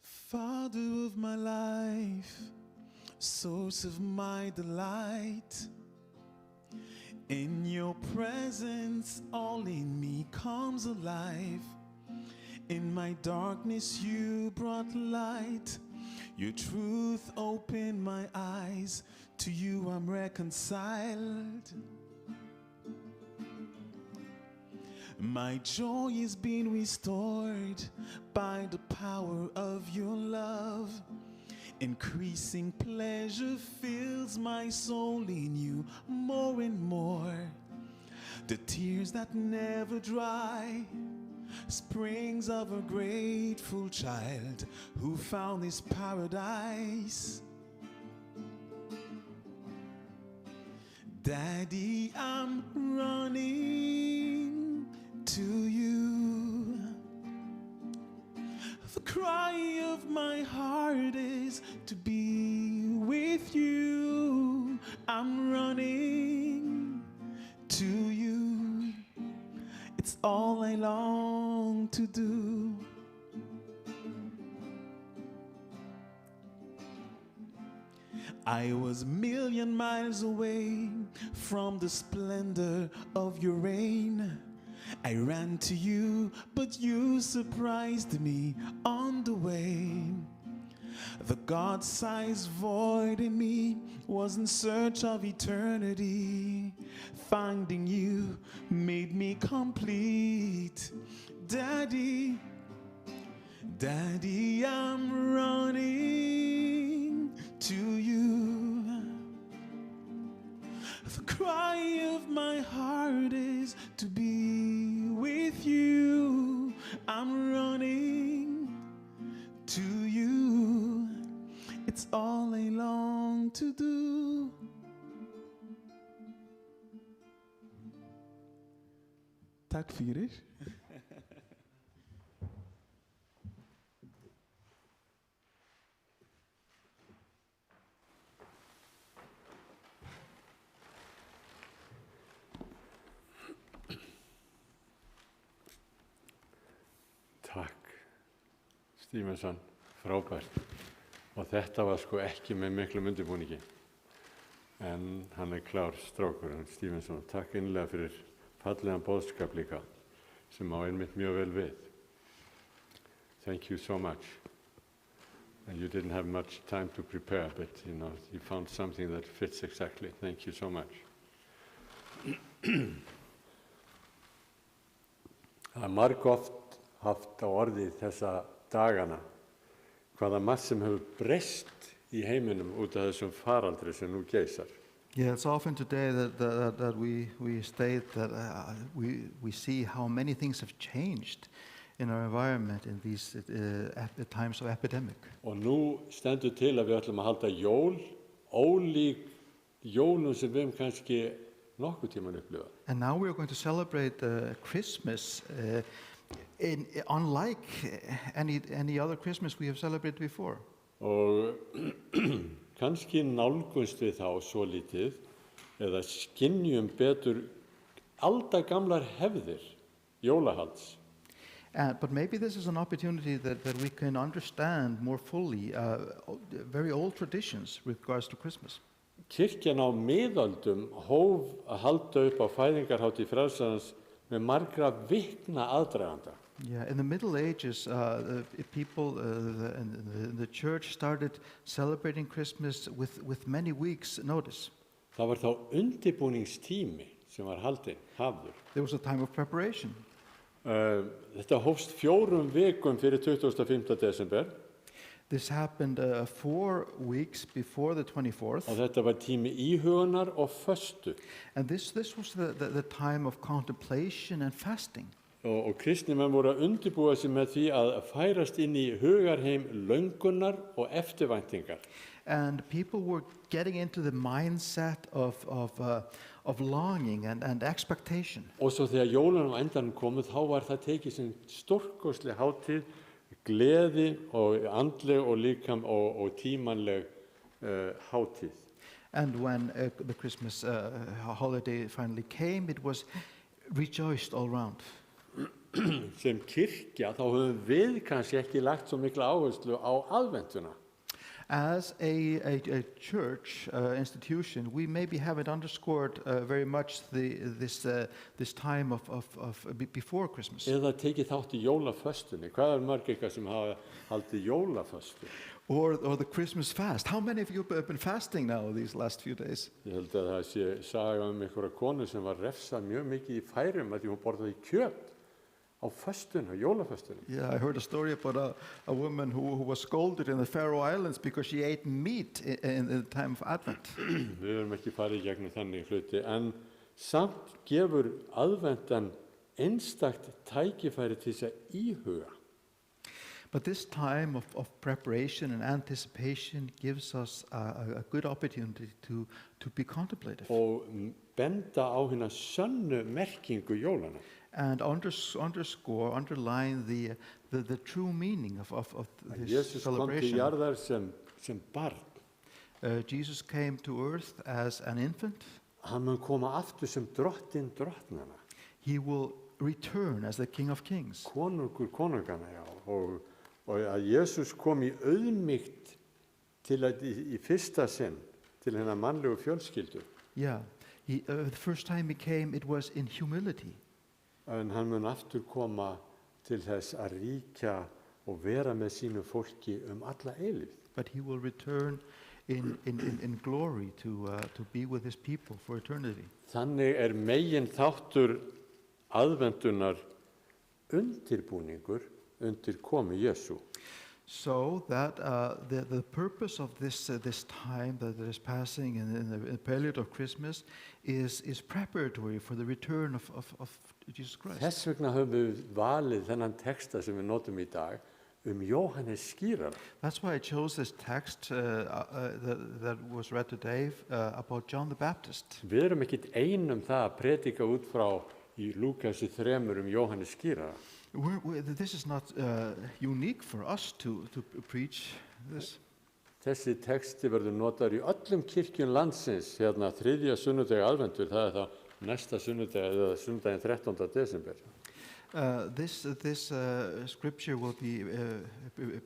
Father of my life, source of my delight, in your presence all in me comes alive. In my darkness you brought light. Your truth opened my eyes. To you I'm reconciled. My joy is being restored by the power of your love. Increasing pleasure fills my soul in you more and more. The tears that never dry, springs of a grateful child who found his paradise. Daddy, I'm running to you. The cry of my heart is to be with you. I'm running to you. It's all I long to do. I was a million miles away from the splendor of your reign. I ran to you, but you surprised me on the way. The God-sized void in me was in search of eternity. Finding you made me complete. Daddy, Daddy, I'm running to you. The cry of my heart is to be with you. I'm running to you. It's all I long to do. Tack fyrir. Takk, Stevenson, frábært. Og þetta var sko ekki með miklum undirbúningi. En hann klár strákur, Stevenson. Takk innlega fyrir fallegan boðskap líka, sem á einmitt mjög vel við. Thank you so much. And you didn't have much time to prepare, but you found something that fits exactly. Thank you so much. Það margoft haft á orði þessa dagana hvaða margt sem hefur breyst í heiminum út af þessum faraldri sem nú geisar. Yeah, it's often today that we state that we see how many things have changed in our environment in these times of epidemic. Og nú stendur til að við ætlum að halda jól, ólík jólum sem við hefum kannski nokkuð tímann upplifað. And now we are going to celebrate Christmas unlike any other Christmas we have celebrated before. Og kannski nálgumst við þá svo lítið eða skynjum betur aldagamlar hefðir jólahalds. But maybe this is an opportunity that we can understand more fully very old traditions with regards to Christmas. Kirkjan á miðöldum hóf að halda upp á fæðingarhátíð frelsarans með margra vikna aðdraganda. Yeah, in the Middle Ages, people in the church started celebrating Christmas with many weeks' notice. Það var þá undirbúningstími sem var hafður. There was a time of preparation. Þetta hófst 4 vikum fyrir 25. desember This happened 4 weeks before the 24th, og þetta var tími íhugunar og föstu. and this was the time of contemplation and fasting. Og kristnimenn voru að undirbúa sig með því að færast inn í hugarheim löngunar og eftirvæntingar. And people were getting into the mindset of longing and expectation. Og svo þegar jólunum á endanum komu, þá var það tekið sem stórkostleg hátíð, gleði og andleg og líkam og tímanleg hátíð. And when the Christmas holiday finally came, it was rejoiced all around. Sem kirkja þá höfum við kannski ekki lagt svo mikla áherslu á aðventuna. As a church institution, we maybe haven't underscored very much this time of before Christmas. Eða tekið þátt í jólaföstunni. Hvað mörg ykkar sem hafa haldið jólaföstu? Or the Christmas fast. How many of you have been fasting now these last few days? Ég held að það sé saga einhverja konu sem var refsað mjög mikið í Færeyjum að því hún borðaði kjöt á föstunni, á jólaföstunni. Yeah, I heard a story about a woman who was scolded in the Faroe Islands because she ate meat in the time of Advent. Við erum ekki farið í gegnum þannig hluti, en samt gefur aðventan einstakt tækifæri til þess að íhuga. But this time of preparation and anticipation gives us a good opportunity to be contemplative. Og benda á hina sönnu merkingu jólana. And underline the true meaning of this Jesus kom til celebration. jarðar sem barn. Jesus came to earth as an infant. Hann mun koma aftur sem drottinn drottnanna. He will return as the King of Kings. Konungur konungana, já. Og að Jesus kom í auðmýkt til að í fyrsta sinn til hennar mannlegu fjölskyldu. Yeah, the first time he came, it was in humility. En hann mun aftur koma til þess að ríkja og vera með sínu fólki alla eilífð. But he will return in glory to be with his people for eternity. Þannig megin þáttur aðventunar undirbúningur undir komu Jesú. So that the purpose of this time that is passing in the period of Christmas is preparatory for the return of Jesus Christ. Þess vegna höfum við valið þennan texta sem við notum í dag Jóhannes skírara. That's why I chose this text that was read today about John the Baptist. Við erum ekkit einum það að predika út frá í Lúkasi 3 Jóhannes skírara. This is not unique for us to preach this. Þessi texti verður notaður í öllum kirkjum landsins hérna 3. sunnudag aðventur, það þá næsta sunnudag eða sunnudaginn 13. desember. This scripture will be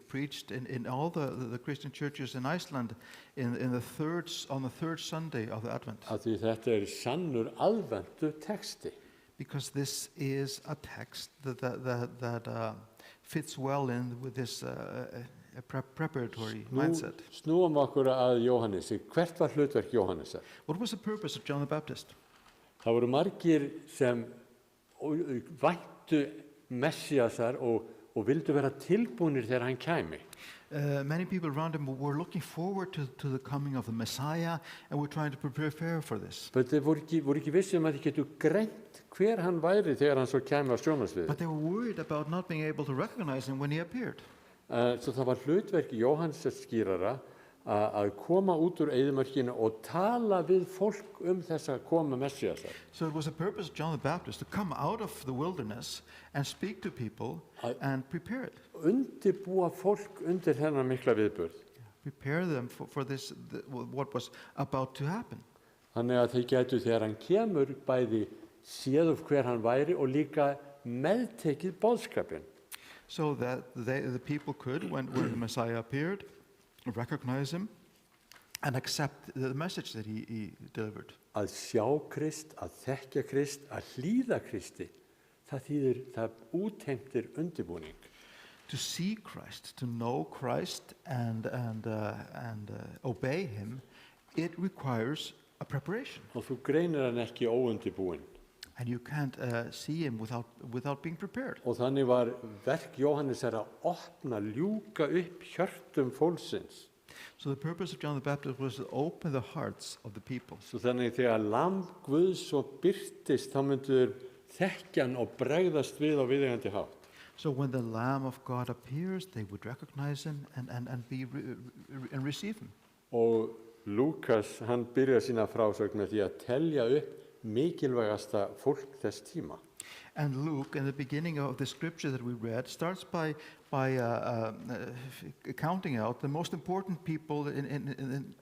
preached in all the Christian churches in Iceland on the third Sunday of the Advent. Af því þetta sannur aðventu texti. Because this is a text that fits well in with this preparatory mindset. Snúum okkur að Jóhannesi. Hvert var hlutverk Jóhannesar? What was the purpose of John the Baptist? Það voru margir sem væntu Messiasar og vildu vera tilbúnir þegar hann kæmi. Many people around him were looking forward to the coming of the Messiah and were trying to prepare for this. But þeir voru ekki vissi að þeir getu greint hver hann væri þegar hann svo kæmi á sjónarsviðið. But they were worried about not being able to recognize him when he appeared. Svo það var hlutverk Jóhannesar skírara að koma út úr eyðimörkinu og tala við fólk þessa komu Messiasar. So it was a purpose of John the Baptist to come out of the wilderness and speak to people and prepare it. Undirbúa fólk undir þennan mikla viðburð. Prepare them for this, what was about to happen. Þannig að þeir gætu þegar hann kemur bæði séð hver hann væri og líka meðtekið boðskapinn. So that the people could, when the Messiah appeared, recognize him and accept the message that he delivered. Að sjá Krist, að þekkja Krist, að hlýða Kristi, það útheimtir undirbúning. To see Christ, to know Christ and obey him, it requires a preparation. Og þú greinir hann ekki óundirbúinn. And you can't see him without being prepared. Og þannig var verk Jóhannesar að opna, ljúka upp hjörtum fólksins. So the purpose of John the Baptist was to open the hearts of the people. Svo þannig þegar lamb Guðs svo birtist, þá myndur þekkja hann og bregðast við á viðeigandi hátt. So when the Lamb of God appears, they would recognize him and receive him. Og Lúkas, hann byrjar sína frásögn með því að telja upp mikilvægasta fólk þess tíma. And Luke, in the beginning of the scripture that we read, starts by counting out the most important people in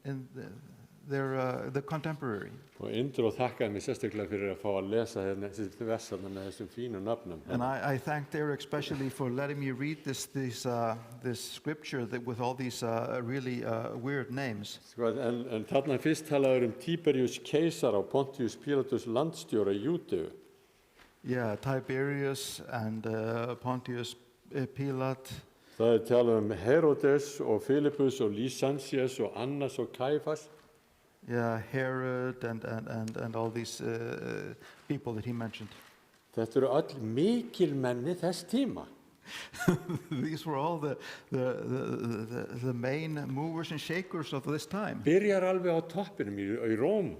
their contemporary. Og Indró þakkaði mig sérstaklega fyrir að fá að lesa þessi versarna með þessum fínu nöfnum. And I thank Derek especially for letting me read this scripture with all these really weird names. En þarna fyrst talaður Tiberius keisar og Pontius Pilatus landstjóra í Júdeu. Yeah, Tiberius and Pontius Pilate. Það talað Herodes og Philippus og Lysansius og Annas og Kæfas. Yeah, Herod and all these people that he mentioned. Þetta eru öll mikilmenni þess tíma. These were all the main movers and shakers of this time. Byrjar alveg á toppinum í Róm.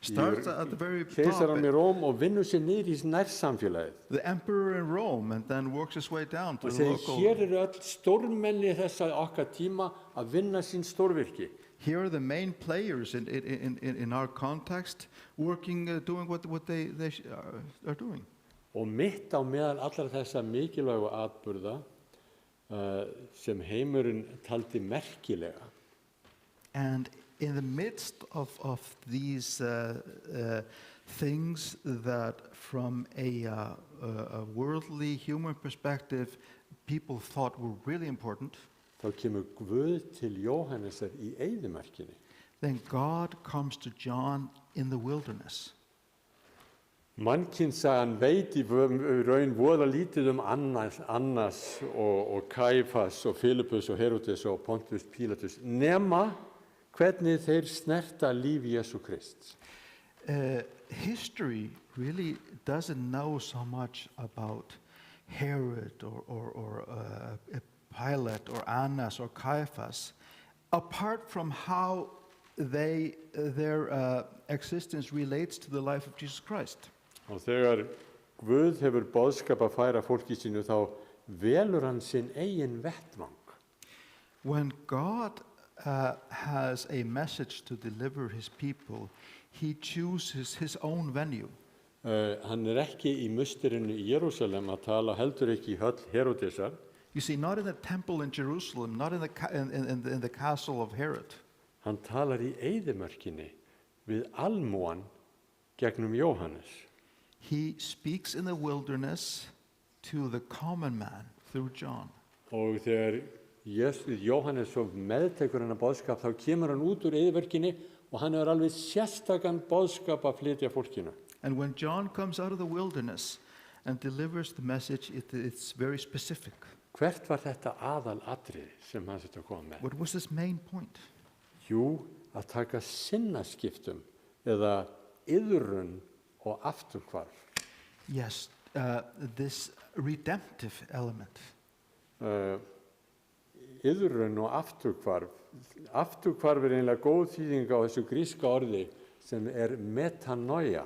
Starts at the very Keisaran í top. Róm og vinnur sér niður í nærsamfélagið. The emperor in Rome, and then works his way down to Og the segir, local. hér eru öll stórmenni þessa okkar tíma að vinna sín stórvirki. Here are the main players in our context, working, doing what they are doing. Og mitt á meðal allra þessa mikilvægu atburða sem heimurinn taldi merkilega. And in the midst of these things that from a worldly human perspective people thought were really important, Þá kemur Guð til Jóhannesar í eyðimörkinni. then God comes to John in the wilderness. Mannkynssagan veit í raun voða lítið Annas og Kæfas og Philippus og Herodes og Pontius Pilatus nema hvernig þeir snerta líf Jesú Krists. History really doesn't know so much about Herod or Pilate or Annas or Caiaphas, apart from how their existence relates to the life of Jesus Christ. Og þegar Guð hefur boðskap að færa fólki sínu þá velur hann sinn eigin vettvang. When God has a message to deliver his people, he chooses his own venue. Hann ekki í musterinu í Jerúsalem að tala, heldur ekki í höll Herodesar. You see, not in the temple in Jerusalem, not in the castle of Herod. Hann talar í eyðimörkinni við almúan gegnum Jóhannes. He speaks in the wilderness to the common man through John. Og þegar Jóhannes svo meðtekur hennar boðskap, þá kemur hann út úr eyðimörkinni og hann er alveg sérstakann boðskap að flytja fólkinu. And when John comes out of the wilderness and delivers the message, it's very specific. Hvert var þetta aðal atriði sem hann þetta kom með? What was his main point? Jú, að taka sinnaskiptum eða iðrun og afturhvarf. Yes, this redemptive element. Iðrun og afturhvarf. Afturhvarf er einlega góð þýðing á þessu gríska orði sem er metanoia.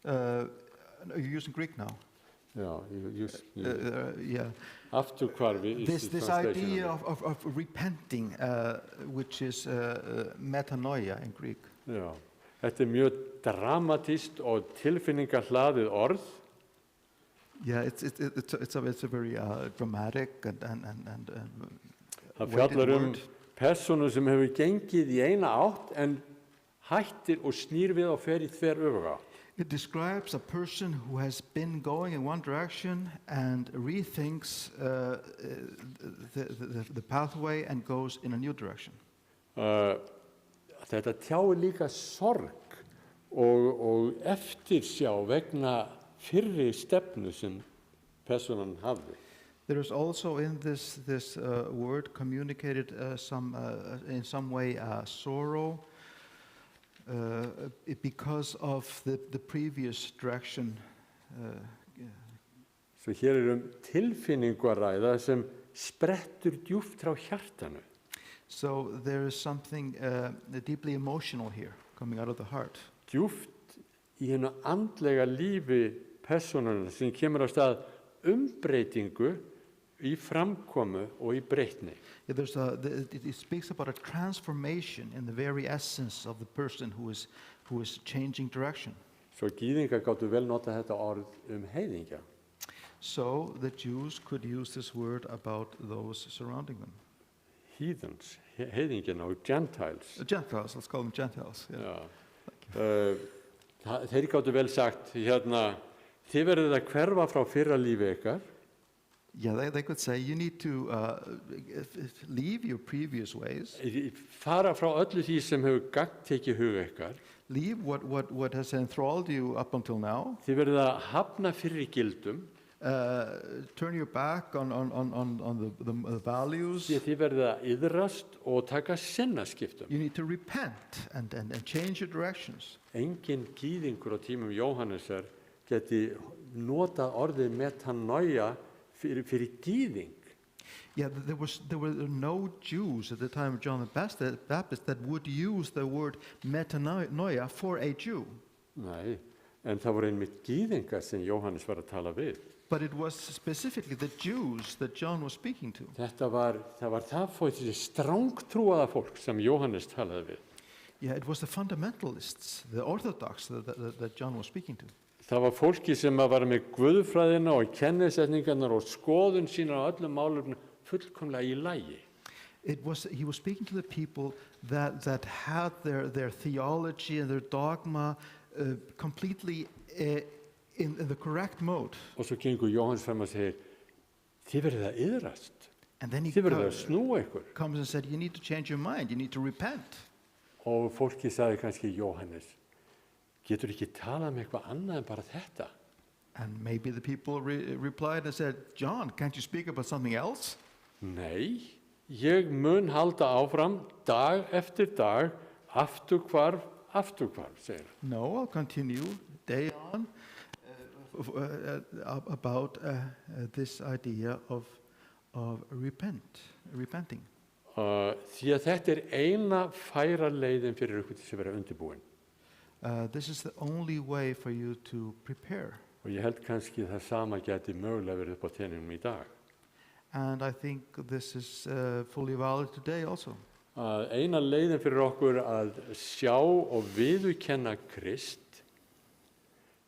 You're using Greek now. Yeah. Afturhvarf is This idea of repenting, which is metanoia in Greek. Já. Þetta mjög dramatískt og tilfinningahlaðið orð. Yeah, it's a very dramatic and Það fjallar persónu sem hefur gengið í eina átt en hættir og snýr við og fer í þveröfuga átt. It describes a person who has been going in one direction and rethinks the pathway and goes in a new direction. þetta tjáir líka sorg og eftirsjá vegna fyrri stefnu sem personan hafði. There is also in this word communicated in some way sorrow because of the previous direction. Svo hér tilfinningu að ræða sem sprettur djúpt frá hjartanu. So there is something deeply emotional here, coming out of the heart. Djúpt í hennu andlega lífi personuna sem kemur á stað umbreytingu í framkomu og í breytni. Yeah, it speaks about a transformation in the very essence of the person who is changing direction. Svo gyðingar gátu vel nota þetta orð heiðingja. So the Jews could use this word about those surrounding them. Heathens, heiðingina og Gentiles. Gentiles, let's call them Gentiles. Yeah. Þeir gátu vel sagt, þið verðið að hverfa frá fyrra lífi ykkar. Yeah, they could say, you need to leave your previous ways. Fara frá öllu því sem hefur gagntekið hug ykkar. Leave what has enthralled you up until now. Þið verðið að hafna fyrri gildum. Turn your back on the values. Þið verðið að iðrast og taka sinnaskiptum. You need to repent and change your directions. Engin gyðingur á tímum Jóhannesar geti notað orðið metanoia fyrir gyðing. Yeah, there were no Jews at the time of John the Baptist that would use the word metanoia for a Jew. Nei, en það voru einmitt gyðingar sem Jóhannes var að tala við. But it was specifically the Jews that John was speaking to. Það var þessi strangtrúaða fólk sem Jóhannes talaði við. Yeah, it was the fundamentalists, the Orthodox that John was speaking to. Það var fólki sem var með guðfræðina og kennisetningarnar og skoðun sína á öllum málefnum fullkomlega í lagi. He was speaking to the people that had their theology and their dogma completely in the correct mode. Og svo gengur Jóhannes fram og segir, þið verðið að iðrast. And then he Þið verðið að snúa ykkur. comes and said, you need to change your mind, you need to repent. Og fólki sagði kannski, Jóhannes, getur ekki talað með eitthvað annað en bara þetta? And maybe the people replied and said, John, can't you speak about something else? Nei, ég mun halda áfram dag eftir dag, afturhvarf, segir hann. No, I'll continue day on about this idea of repenting. Því að þetta eina færa leiðin fyrir ykkur til að vera undirbúin. This is the only way for you to prepare. Og ég held kannski það sama gæti mögulega verið upp á teninum í dag. And I think this is fully valid today also. Eina leiðin fyrir okkur að sjá og viðurkenna Krist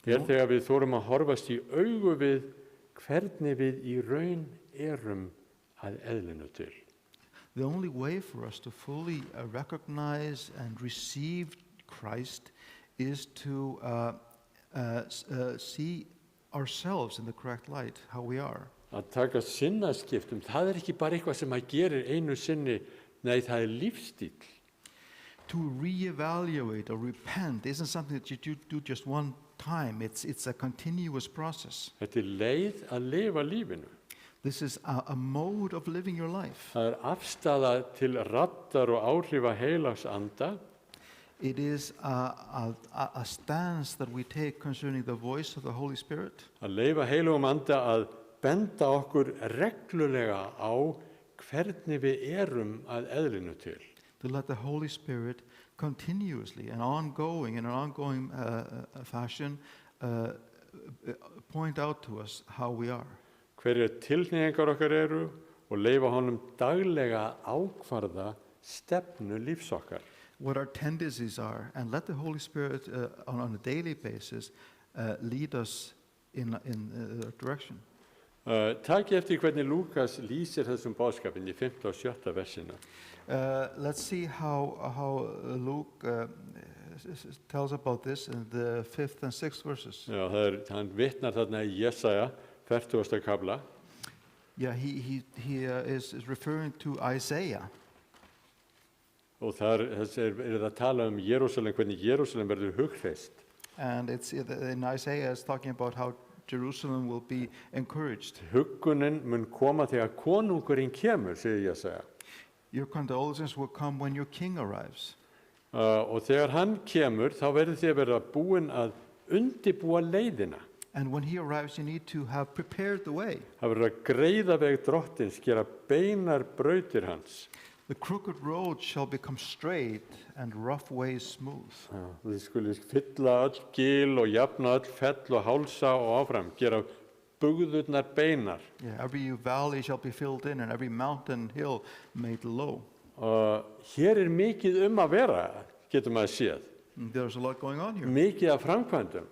þegar við þorum að horfast í augu við hvernig við í raun erum að eðlinu til. The only way for us to fully recognize and receive Christ is to see ourselves in the correct light, how we are. Að taka sinnaskiptum, það ekki bara eitthvað sem maður gerir einu sinni, nei, það lífstíll. To reevaluate or repent isn't something that you do just one time. It's a continuous process. Þetta leið að lifa lífinu. This is a mode of living your life. Það afstaða til raddar og áhrifa heilags anda. It is a stance that we take concerning the voice of the Holy Spirit. Að leyfa heilagum anda að benda okkur reglulega á hvernig við erum að eðlinu til. To let the Holy Spirit continuously and ongoing, in an ongoing fashion, point out to us how we are. Hverjar tilhneigingar okkar eru og leyfa honum daglega ákvarða stefnu lífs okkar. What our tendencies are, and let the Holy Spirit on a daily basis lead us in the direction. Takk eftir hvernig Lúkas lýsir þessum boðskapin í 5. og 7. versina. Let's see how Luke tells about this in the 5th and 6th verses. Já, hann vitnar þarna í Jesaja 40. kafla. Yeah, he is referring to Isaiah. og þar það að tala Jerúsalem, hvernig Jerúsalem verður hughreyst. And in Isaiah it's talking about how Jerusalem will be encouraged. Huggunin mun koma þegar konungurinn kemur, segir Jesaja. Your condolences will come when your king arrives. Og þegar hann kemur, þá verður þið að vera búin að undibúa leiðina. And when he arrives, you need to have prepared the way. Það verður að greiða veg drottins, gera beinar brautir hans. The crooked road shall become straight and rough ways smooth. Þið skuli fylla öll gil og jafna öll fell og hálsa og áfram, gera bugðurnar beinar. Yeah, every valley shall be filled in and every mountain hill made low. Hér mikið að vera, getur maður séð. There's a lot going on here. Mikið af framkvæmdum.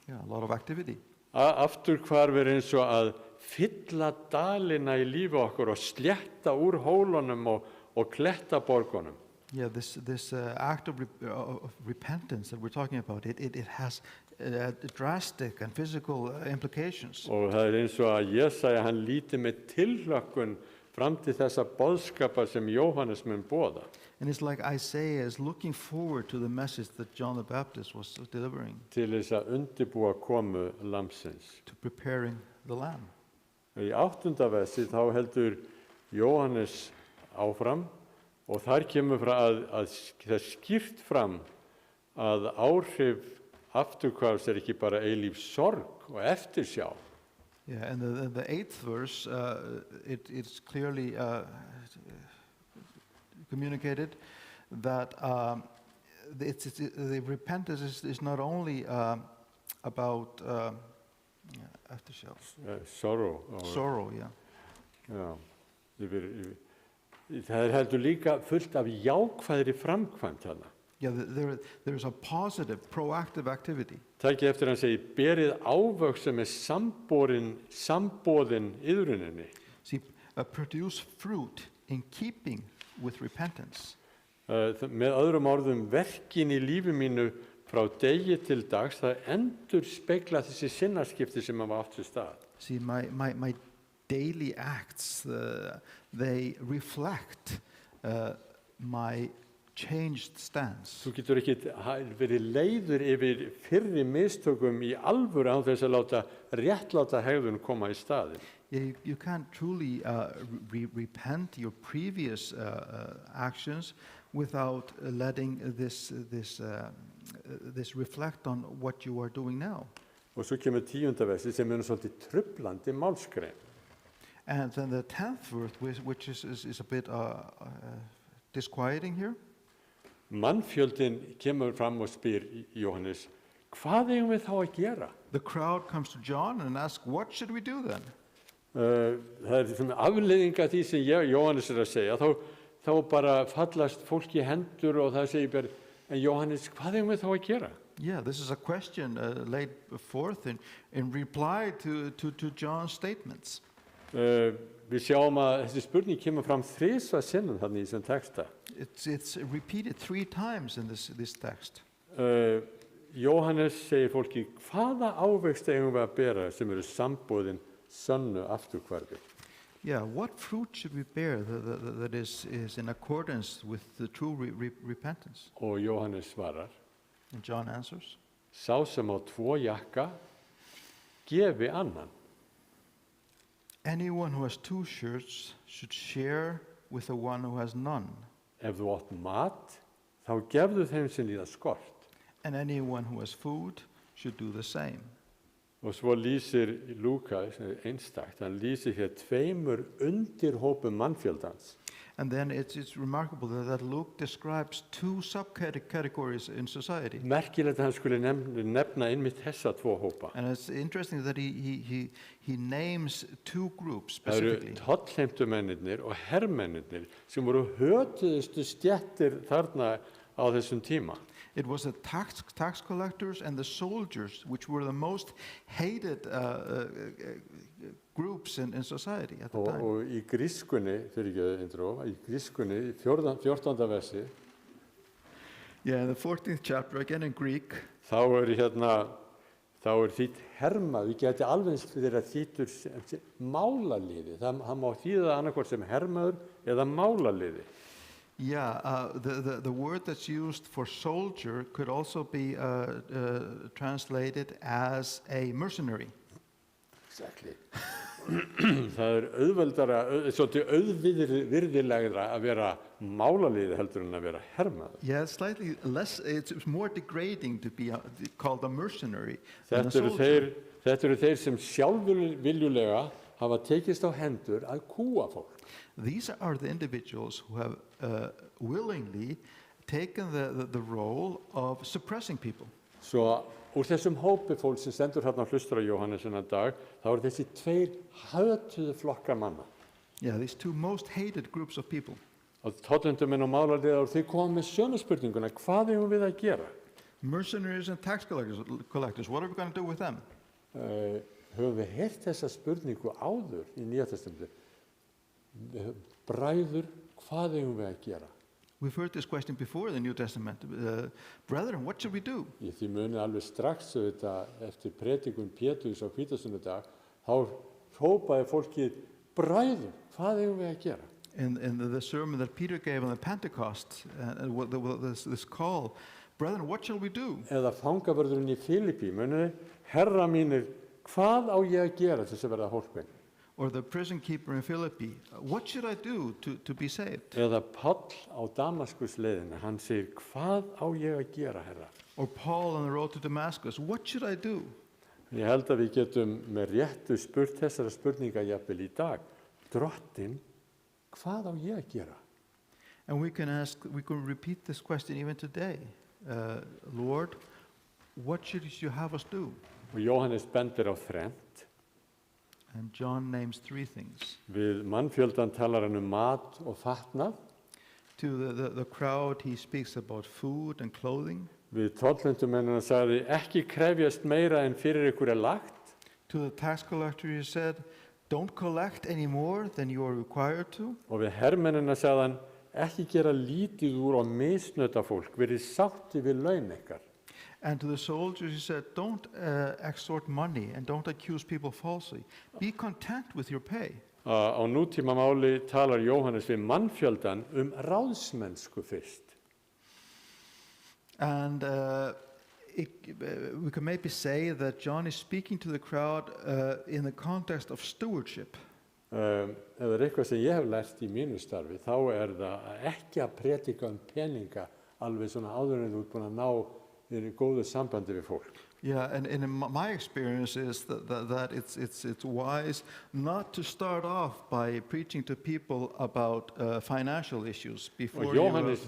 Yeah, a lot of activity. Afturhvarf eins og að fylla dalina í lífi okkur og slétta úr hólunum og kletta borgunum. Yeah, this act of repentance that we're talking about, it has drastic and physical implications. Og það eins og að Jesaja hann líti með tilhlökkun fram til þessa boðskapar sem Jóhannes mun boða. And it's like Isaiah is looking forward to the message that John the Baptist was delivering. Til þess að undibúa komu lambsins. To preparing the lamb. Í 8. versi þá heldur Jóhannes áfram og þar kemur frá að það skýrt fram að áhrif afturhvarfs ekki bara eilíf sorg og eftirsjá. Yeah, and the 8th verse, it's clearly communicated that the repentance is not only about aftershow. Sorrow. Sorrow, yeah. Já, það heldur líka fullt af jákvæðri framkvæmd þarna. Yeah, there is a positive, proactive activity. Takið eftir hann segir, berið ávöxt sem samboðin iðruninni. See, produce fruit in keeping with repentance. Með öðrum orðum, verkin í lífi mínu frá degi til dags, það endur spegla þessi sinnaskipti sem hafa átt sér stað. See, my daily acts, they reflect my changed stance. Þú getur ekki verið leiður yfir fyrri mistökum í alvöru án þess að láta réttláta hegðun koma í staðinn. You can't truly repent your previous actions without letting this reflect on what you are doing now. Og svo kemur 10. versi sem svolítið trublandi málsgrein. And then the 10th verse, which is a bit disquieting here. Mannfjöldin kemur fram og spyr Jóhannes, hvað eigum við þá að gera? The crowd comes to John and asks, what should we do then? Það svona afleiðing af því sem Jóhannes að segja, þá bara fallast fólk í hendur og það segir bara, en Jóhannes, hvað eigum við þá að gera? Yeah, this is a question laid forth in reply to John's statements. Við sjáum að þessi spurning kemur fram 3 sinnum þarna í þessum texta. It's repeated 3 times in this text. Jóhannes segir fólki, hvaða ávöxt eigum við að bera sem eru samboðin sönnu afturhvarfi? Yeah, what fruit should we bear that is in accordance with the true repentance? Og Jóhannes svarar, And John answers, sá sem á 2 jakka, gefi annan. anyone who has 2 shirts should share with the one who has none. Ef þú átt mat, þá gefðu þeim sem líða skort. And anyone who has food should do the same. Og svo lýsir Lúkas einstakt, hann lýsir hér 2 undirhópum mannfjöldans. And then it's remarkable that Luke describes 2 subcategories in society. Merkilegt að hann skuli nefna einmitt þessa 2 hópa. And it's interesting that he names 2 groups Það eru specifically. tollheimtumennirnir og herrmennirnir sem voru hötuðustu stéttir þarna á þessum tíma. It was the tax collectors and the soldiers, which were the most hated groups in society at the time. Og í grískunni, í grískunni, í 14. versi, Yeah, in the 14th chapter, again in Greek, þá þýtt herma, við geti alveg eins fyrir að þýttur málaliði. Það má þýða annarkvort sem hermaður eða málaliði. Yeah, the word that's used for soldier could also be translated as a mercenary. Exactly. Það auðveldara, svolítið auðvirðilegra að vera málaliði heldur en að vera hermaður. Yeah, slightly less, it's more degrading to be called a mercenary than a Þetta soldier. eru þeir sem sjálfviljulega hafa tekist á hendur að kúa fólk. These are the individuals who have willingly taken the role of suppressing people. Svo úr þessum hópi fólk sem stendur hérna og hlustar á Jóhannes þennan dag, þá eru þessi tveir hötuðu flokkar manna. Yeah, these two most hated groups of people. Og tollendumenn og málaliðar, þeir koma með sömu spurninguna, hvað eigum við að gera? Mercenaries and tax collectors, what are we going to do with them? Höfum við heyrt þessa spurningu áður í Nýja testamentinu? Bræður, hvað eigum við að gera? We've heard this question before in the New Testament. Brethren, what should we do? Í því muni alveg strax auðvitað eftir predikun Péturs á hvítasunnudag, þá hrópaði fólkið, bræður, hvað eigum við að gera? In the sermon that Peter gave on the Pentecost, this call, brethren, what shall we do? Eða fangavörðurinn í Filippí, munið, herra mínir, hvað á ég að gera til þess að verða hólpinn? Or the prison keeper in Philippi, what should I do to be saved? Eða Páll á Damaskusleiðinni, hann segir, hvað á ég að gera, herra? Or Paul on the road to Damascus, what should I do? Ég held að við getum með réttu spurt þessara spurninga jafnvel í dag. Drottinn, hvað á ég að gera? And we can repeat this question even today. Lord, what should you have us do? Og Jóhannes bendir á þrennt. And John names three things. Við mannfjöldan talar hann mat og fatnað. To the crowd, he speaks about food and clothing. Við tollendumennina sagði, ekki krefjast meira en fyrir ykkur lagt. To the tax collector, he said, don't collect any more than you are required to. Og við hermennina sagði hann, ekki gera lítið úr og misnöta fólk, verið sátti við laun ykkar. And to the soldiers, he said, don't extort money and don't accuse people falsely. Be content with your pay. Á nútíma máli talar Jóhannes við mannfjöldan ráðsmennsku fyrst. And we can maybe say that John is speaking to the crowd in the context of stewardship. Ef það eitthvað sem ég hef lært í mínu starfi, þá það ekki að predika peninga alveg svona áður en þú ert búin að ná í góðu sambandi við fólk. Yeah, and in my experience is that it's wise not to start off by preaching to people about financial issues before Og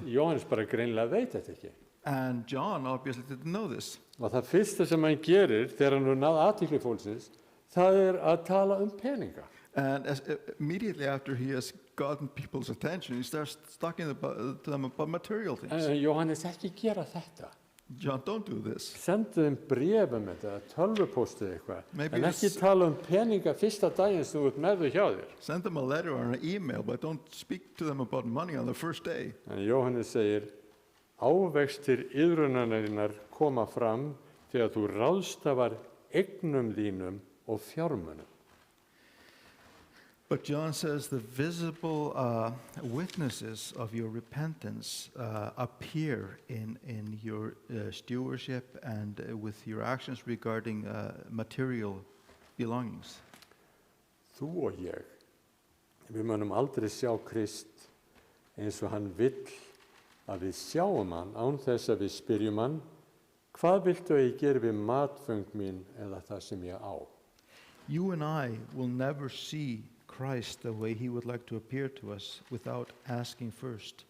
Jóhannes bara greinilega veit þetta ekki. And John obviously didn't know this. Og það fyrsta sem hann gerir þegar hann náð athygli fólksins, það að tala peninga. And immediately after he has gotten people's attention, he starts talking to them about material things. Jóhannes, ekki gera þetta. John, don't do this. Sendu þeim bréf þetta, tölvupóstið eitthvað, Maybe en ekki tala peninga fyrsta daginn sem þú ert með þau hjá þér. Send them a letter or an email, but don't speak to them about money on the first day. En Jóhannes segir, ávextir iðrunarinnar koma fram þegar þú ráðstafar eignum þínum og fjármunum. But John says the visible witnesses of your repentance appear in your stewardship and with your actions regarding material belongings. Þú og ég, við munum aldrei sjá Krist eins og hann vill að við sjáum hann án þess að við spyrjum hann, hvað viltu að ég geri við matföng mín eða það sem ég á? You and I will never see Christ the way he would like to appear to us without asking first,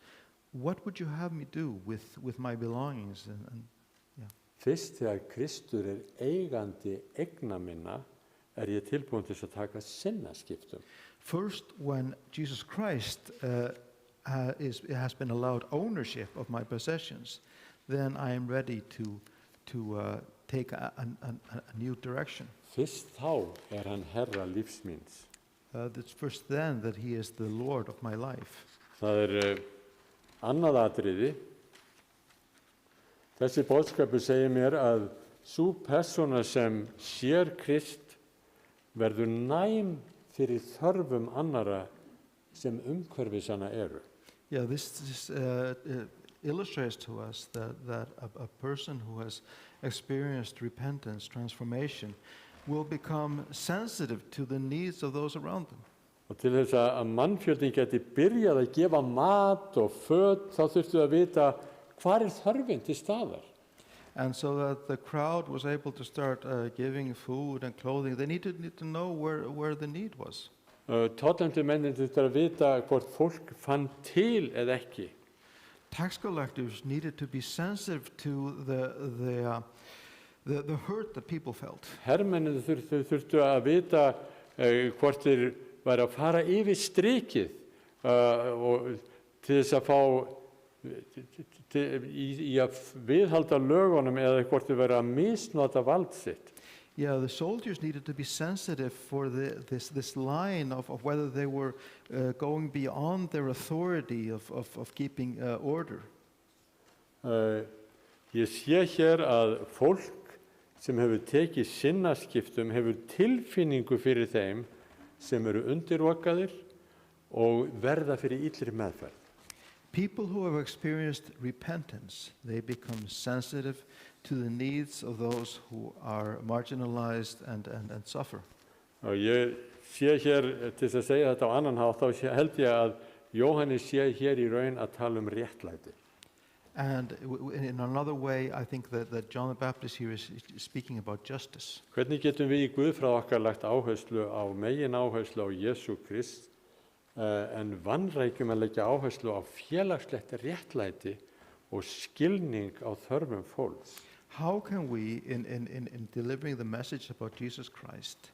what would you have me do with my belongings? Fyrst þegar Kristur eigandi eigna minna, ég tilbúin til að taka sinnaskiptum. First, when Jesus Christ has been allowed ownership of my possessions, then I am ready to take a new direction. Fyrst þá hann herra lífs míns. It's first then that he is the Lord of my life. Það annað atriði. Þessi boðskapur segir mér að sú persóna sem sér Krist verður næm fyrir þörfum annara sem umhverfis hana eru. Yeah, this illustrates to us that a person who has experienced repentance, transformation, will become sensitive to the needs of those around them. Og til þess að mannfjöldin geti byrjað að gefa mat og föt, þá þurftu að vita hvar þörfin til staðar. And so that the crowd was able to start giving food and clothing, they need to know where the need was. Tollendumennin þurftu að vita hvort fólk fann til eða ekki. Tax collectors needed to be sensitive to the hurt that people felt. Hermennin þurftu að vita hvort þeir væri að fara yfir strikið og til þess að fá í að viðhalda lögunum eða hvort þeir væri að misnota vald sitt. Yeah, the soldiers needed to be sensitive for this line of whether they were going beyond their authority of keeping order. Ég sé hér að fólk sem hefur tekið sinnaskiptum hefur tilfinningu fyrir þeim sem eru undirlokaðir og verða fyrir illri meðferð. People who have experienced repentance, they become sensitive to the needs of those who are marginalized and suffer. Og ég sé hér til þess að segja þetta á annan hátt, þá held ég að Jóhannes sé hér í raun að tala réttlæti. And in another way, I think that John the Baptist here is speaking about justice. Hvernig getum við í Guðfræði okkar lagt áherslu á megin áherslu á Jesú Krist en vanrækjum að leggja áherslu á félagslegt réttlæti og skilning á þörfum fólks? How can we, in delivering the message about Jesus Christ,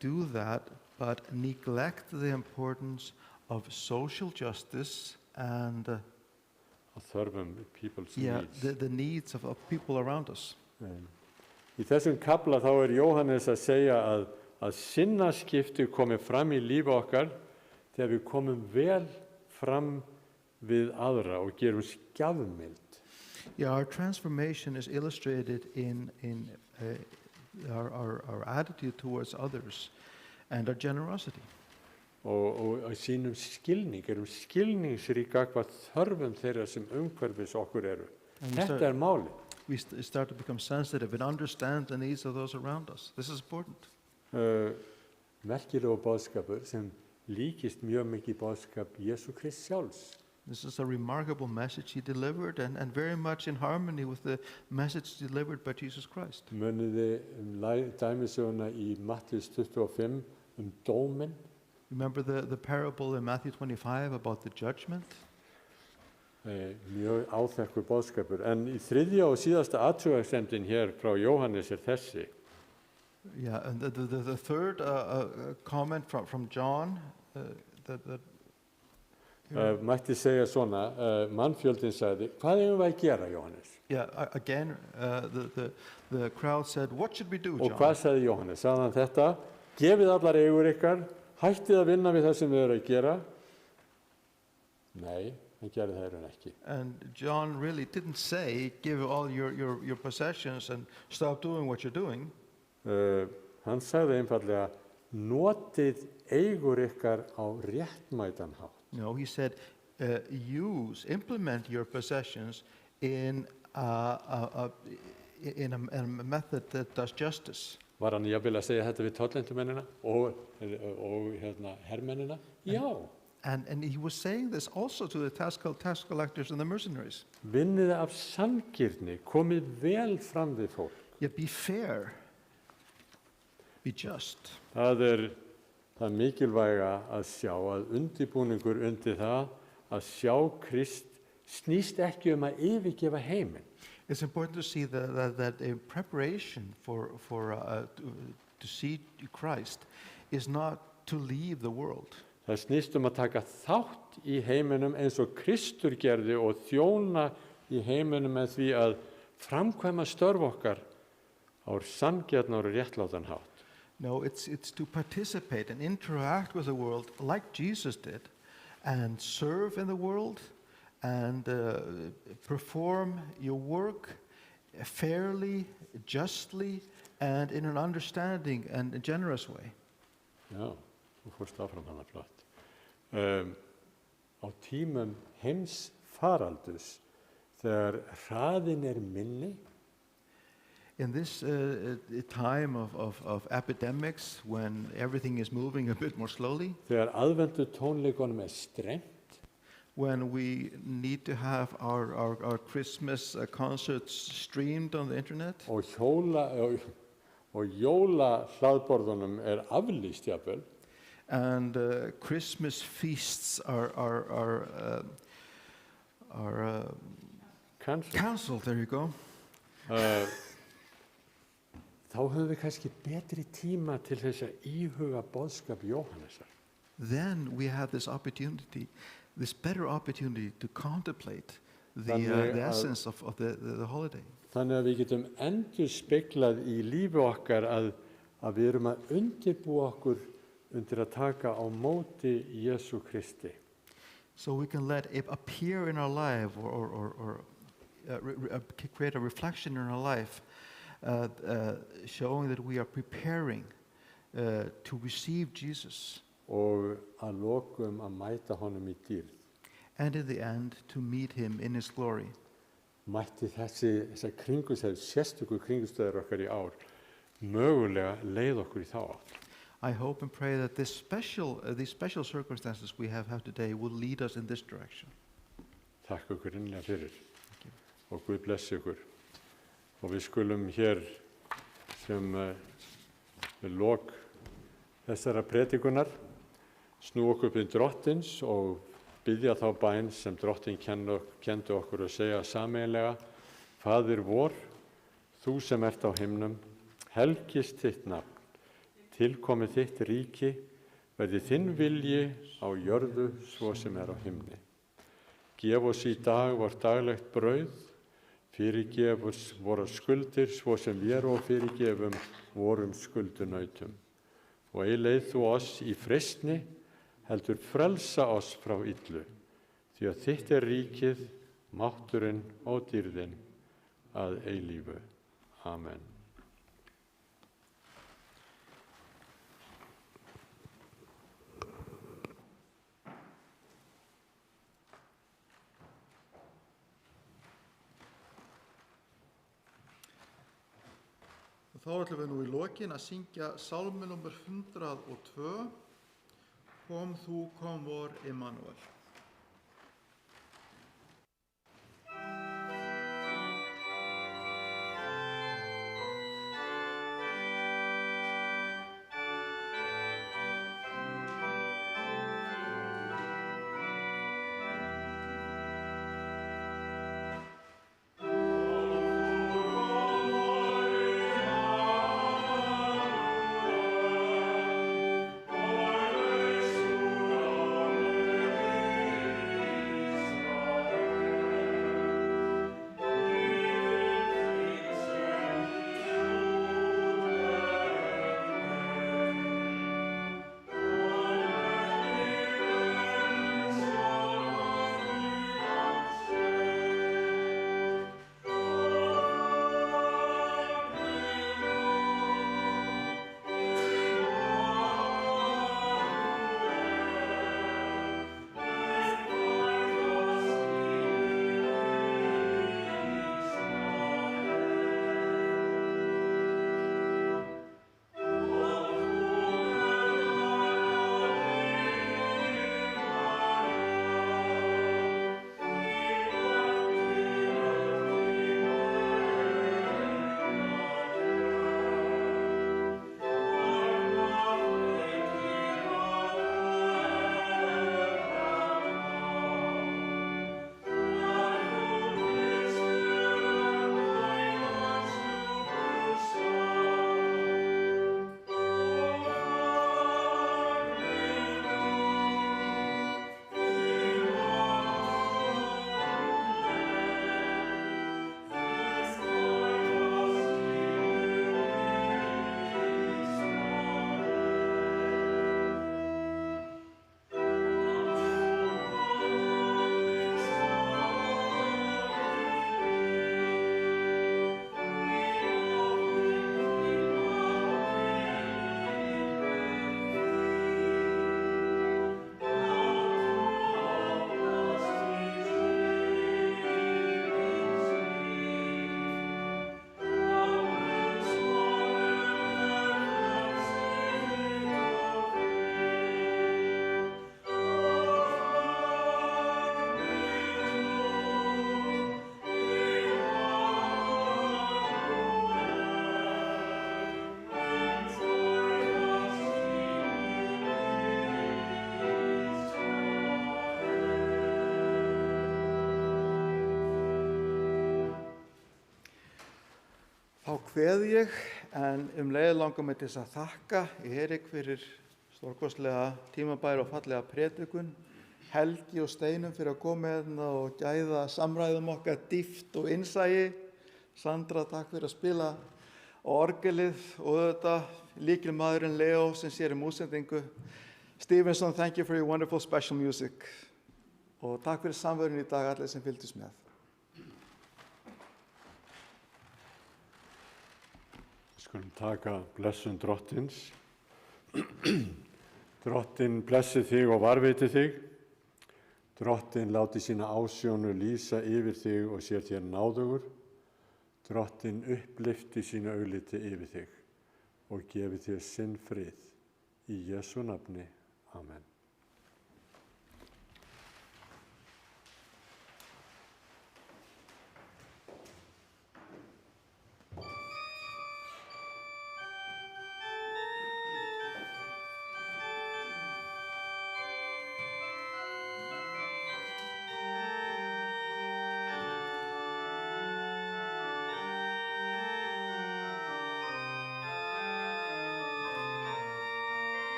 do that but neglect the importance of social justice and Þörfum people's needs. the needs of people around us? Í þessum kafla þá Jóhannes að segja að sinnaskipti komi fram í lífi okkar þegar við komum vel fram við aðra og gerum gjafmild. Yeah, our transformation is illustrated in our attitude towards others and our generosity. Og sínum skilning, erum skilningsrík gagnvart þörfum þeirra sem umhverfis okkur eru. Þetta málið. We start to become sensitive and understand the needs of those around us. This is important. Merkilegur boðskapur sem líkist mjög mikið boðskap Jesú Krists sjálfs. This is a remarkable message he delivered and very much in harmony with the message delivered by Jesus Christ. Muniði dæmisöguna í Matthews 25 dóminn. Remember the parable in Matthew 25 about the judgment? Mjög áþekkur boðskapur. En í þriðja og síðasta athugasemdin hér frá Jóhannes þessi. Yeah, and the third comment from John Mætti segja svona, mannfjöldin sagði, hvað eigum við að gera, Jóhannes? Yeah, again, the crowd said, what should we do, John? Og hvað sagði Jóhannes? Sagði hann þetta, gefið allar eigur ykkar, hættið að vinna við það sem við erum að gera? Nei, hann gerði það ekki. And John really didn't say, give all your possessions and stop doing what you're doing. Hann sagði einfallega, notið eigur ykkar á réttmætan hátt. No, he said, implement your possessions in a method that does justice. Var hann jafnvel að segja þetta við tollendumennina og hermennina? Já. And he was saying this also to the tax collectors and the mercenaries. Vinniði af sanngirni, komið vel fram við fólk. Yeah, be fair, be just. Það mikilvæga að sjá að undirbúningur undir það að sjá Krist snýst ekki að yfirgefa heiminn. It's important to see that a preparation to see Christ is not to leave the world. Það snýst að taka þátt í heiminum eins og Kristur gerði og þjóna í heiminum með því að framkvæma störf okkar á sanngjarnan og réttlátan hátt. No, it's to participate and interact with the world like Jesus did and serve in the world and perform your work fairly, justly, and in an understanding and a generous way. Já, þú fórst áfram hana flott. á tímum heimsfaraldurs þegar hraðin minni. In this time of epidemics, when everything is moving a bit more slowly, Þegar aðvendu tónleikunum strengt, when we need to have our Christmas concerts streamed on the internet, og jólahlaðborðunum aflýst jafnvel, and Christmas feasts are cancelled. There you go. Þá höfum við kannski betri tíma til þess að íhuga boðskap Jóhannesar. Then we have this opportunity, this better opportunity to contemplate the essence of the holiday. Þannig að við getum endurspeglað í lífi okkar að við erum að undirbúa okkur undir að taka á móti Jesú Kristi. So we can let it appear in our life or create a reflection in our life, showing that we are preparing to receive Jesus. Og að lokum að mæta honum í dýrð. And in the end, to meet him in his glory. Mætti þessar kringumstæður, sérstöku kringumstæður okkar í ár, mögulega leið okkur í þá átt. I hope and pray that these special circumstances we have today will lead us in this direction. Takk okkur innlega fyrir. Og Guð blessi ykkur. Og við skulum hér sem lok þessara predikunar snú okkur upp í Drottins og biðja þá bæn sem Drottinn kenndi okkur að segja sameiginlega: Faðir vor, þú sem ert á himnum, helgist þitt nafn, tilkomi þitt ríki, verði þinn vilji á jörðu svo sem á himni. Gef oss í dag vort daglegt brauð, fyrirgef oss vorar skuldir svo sem við og fyrirgefum vorum skuldunautum. Og ei leið þú oss í freistni, heldur frelsa oss frá illu, því að þitt ríkið, mátturinn og dýrðin að eilífu. Amen. Þá ætlum við nú í lokin að syngja sálmi nr. 102, Kom þú, kom vor, Immanuel. Amen. kveð ég, en leið langar mig til þess að þakka Erik fyrir stórkostlega tímabæra og fallega predikun, Helgi og Steinum fyrir að koma hérna og gæða samræðum okkar dýpt og innsæi, Sandra, takk fyrir að spila á orgelið og auðvitað lykilmaðurinn Leo sem sér útsendingu. Stevenson, thank you for your wonderful special music. Og takk fyrir samverun í dag allir sem fylgdust með. Skulum taka blessun drottins. Drottin blessi þig og varveiti þig. Drottin láti sína ásjónu lýsa yfir þig og sér þér náðugur. Drottin upplyfti sína augliti yfir þig og gefi þér sinn frið. Í Jesú nafni. Amen.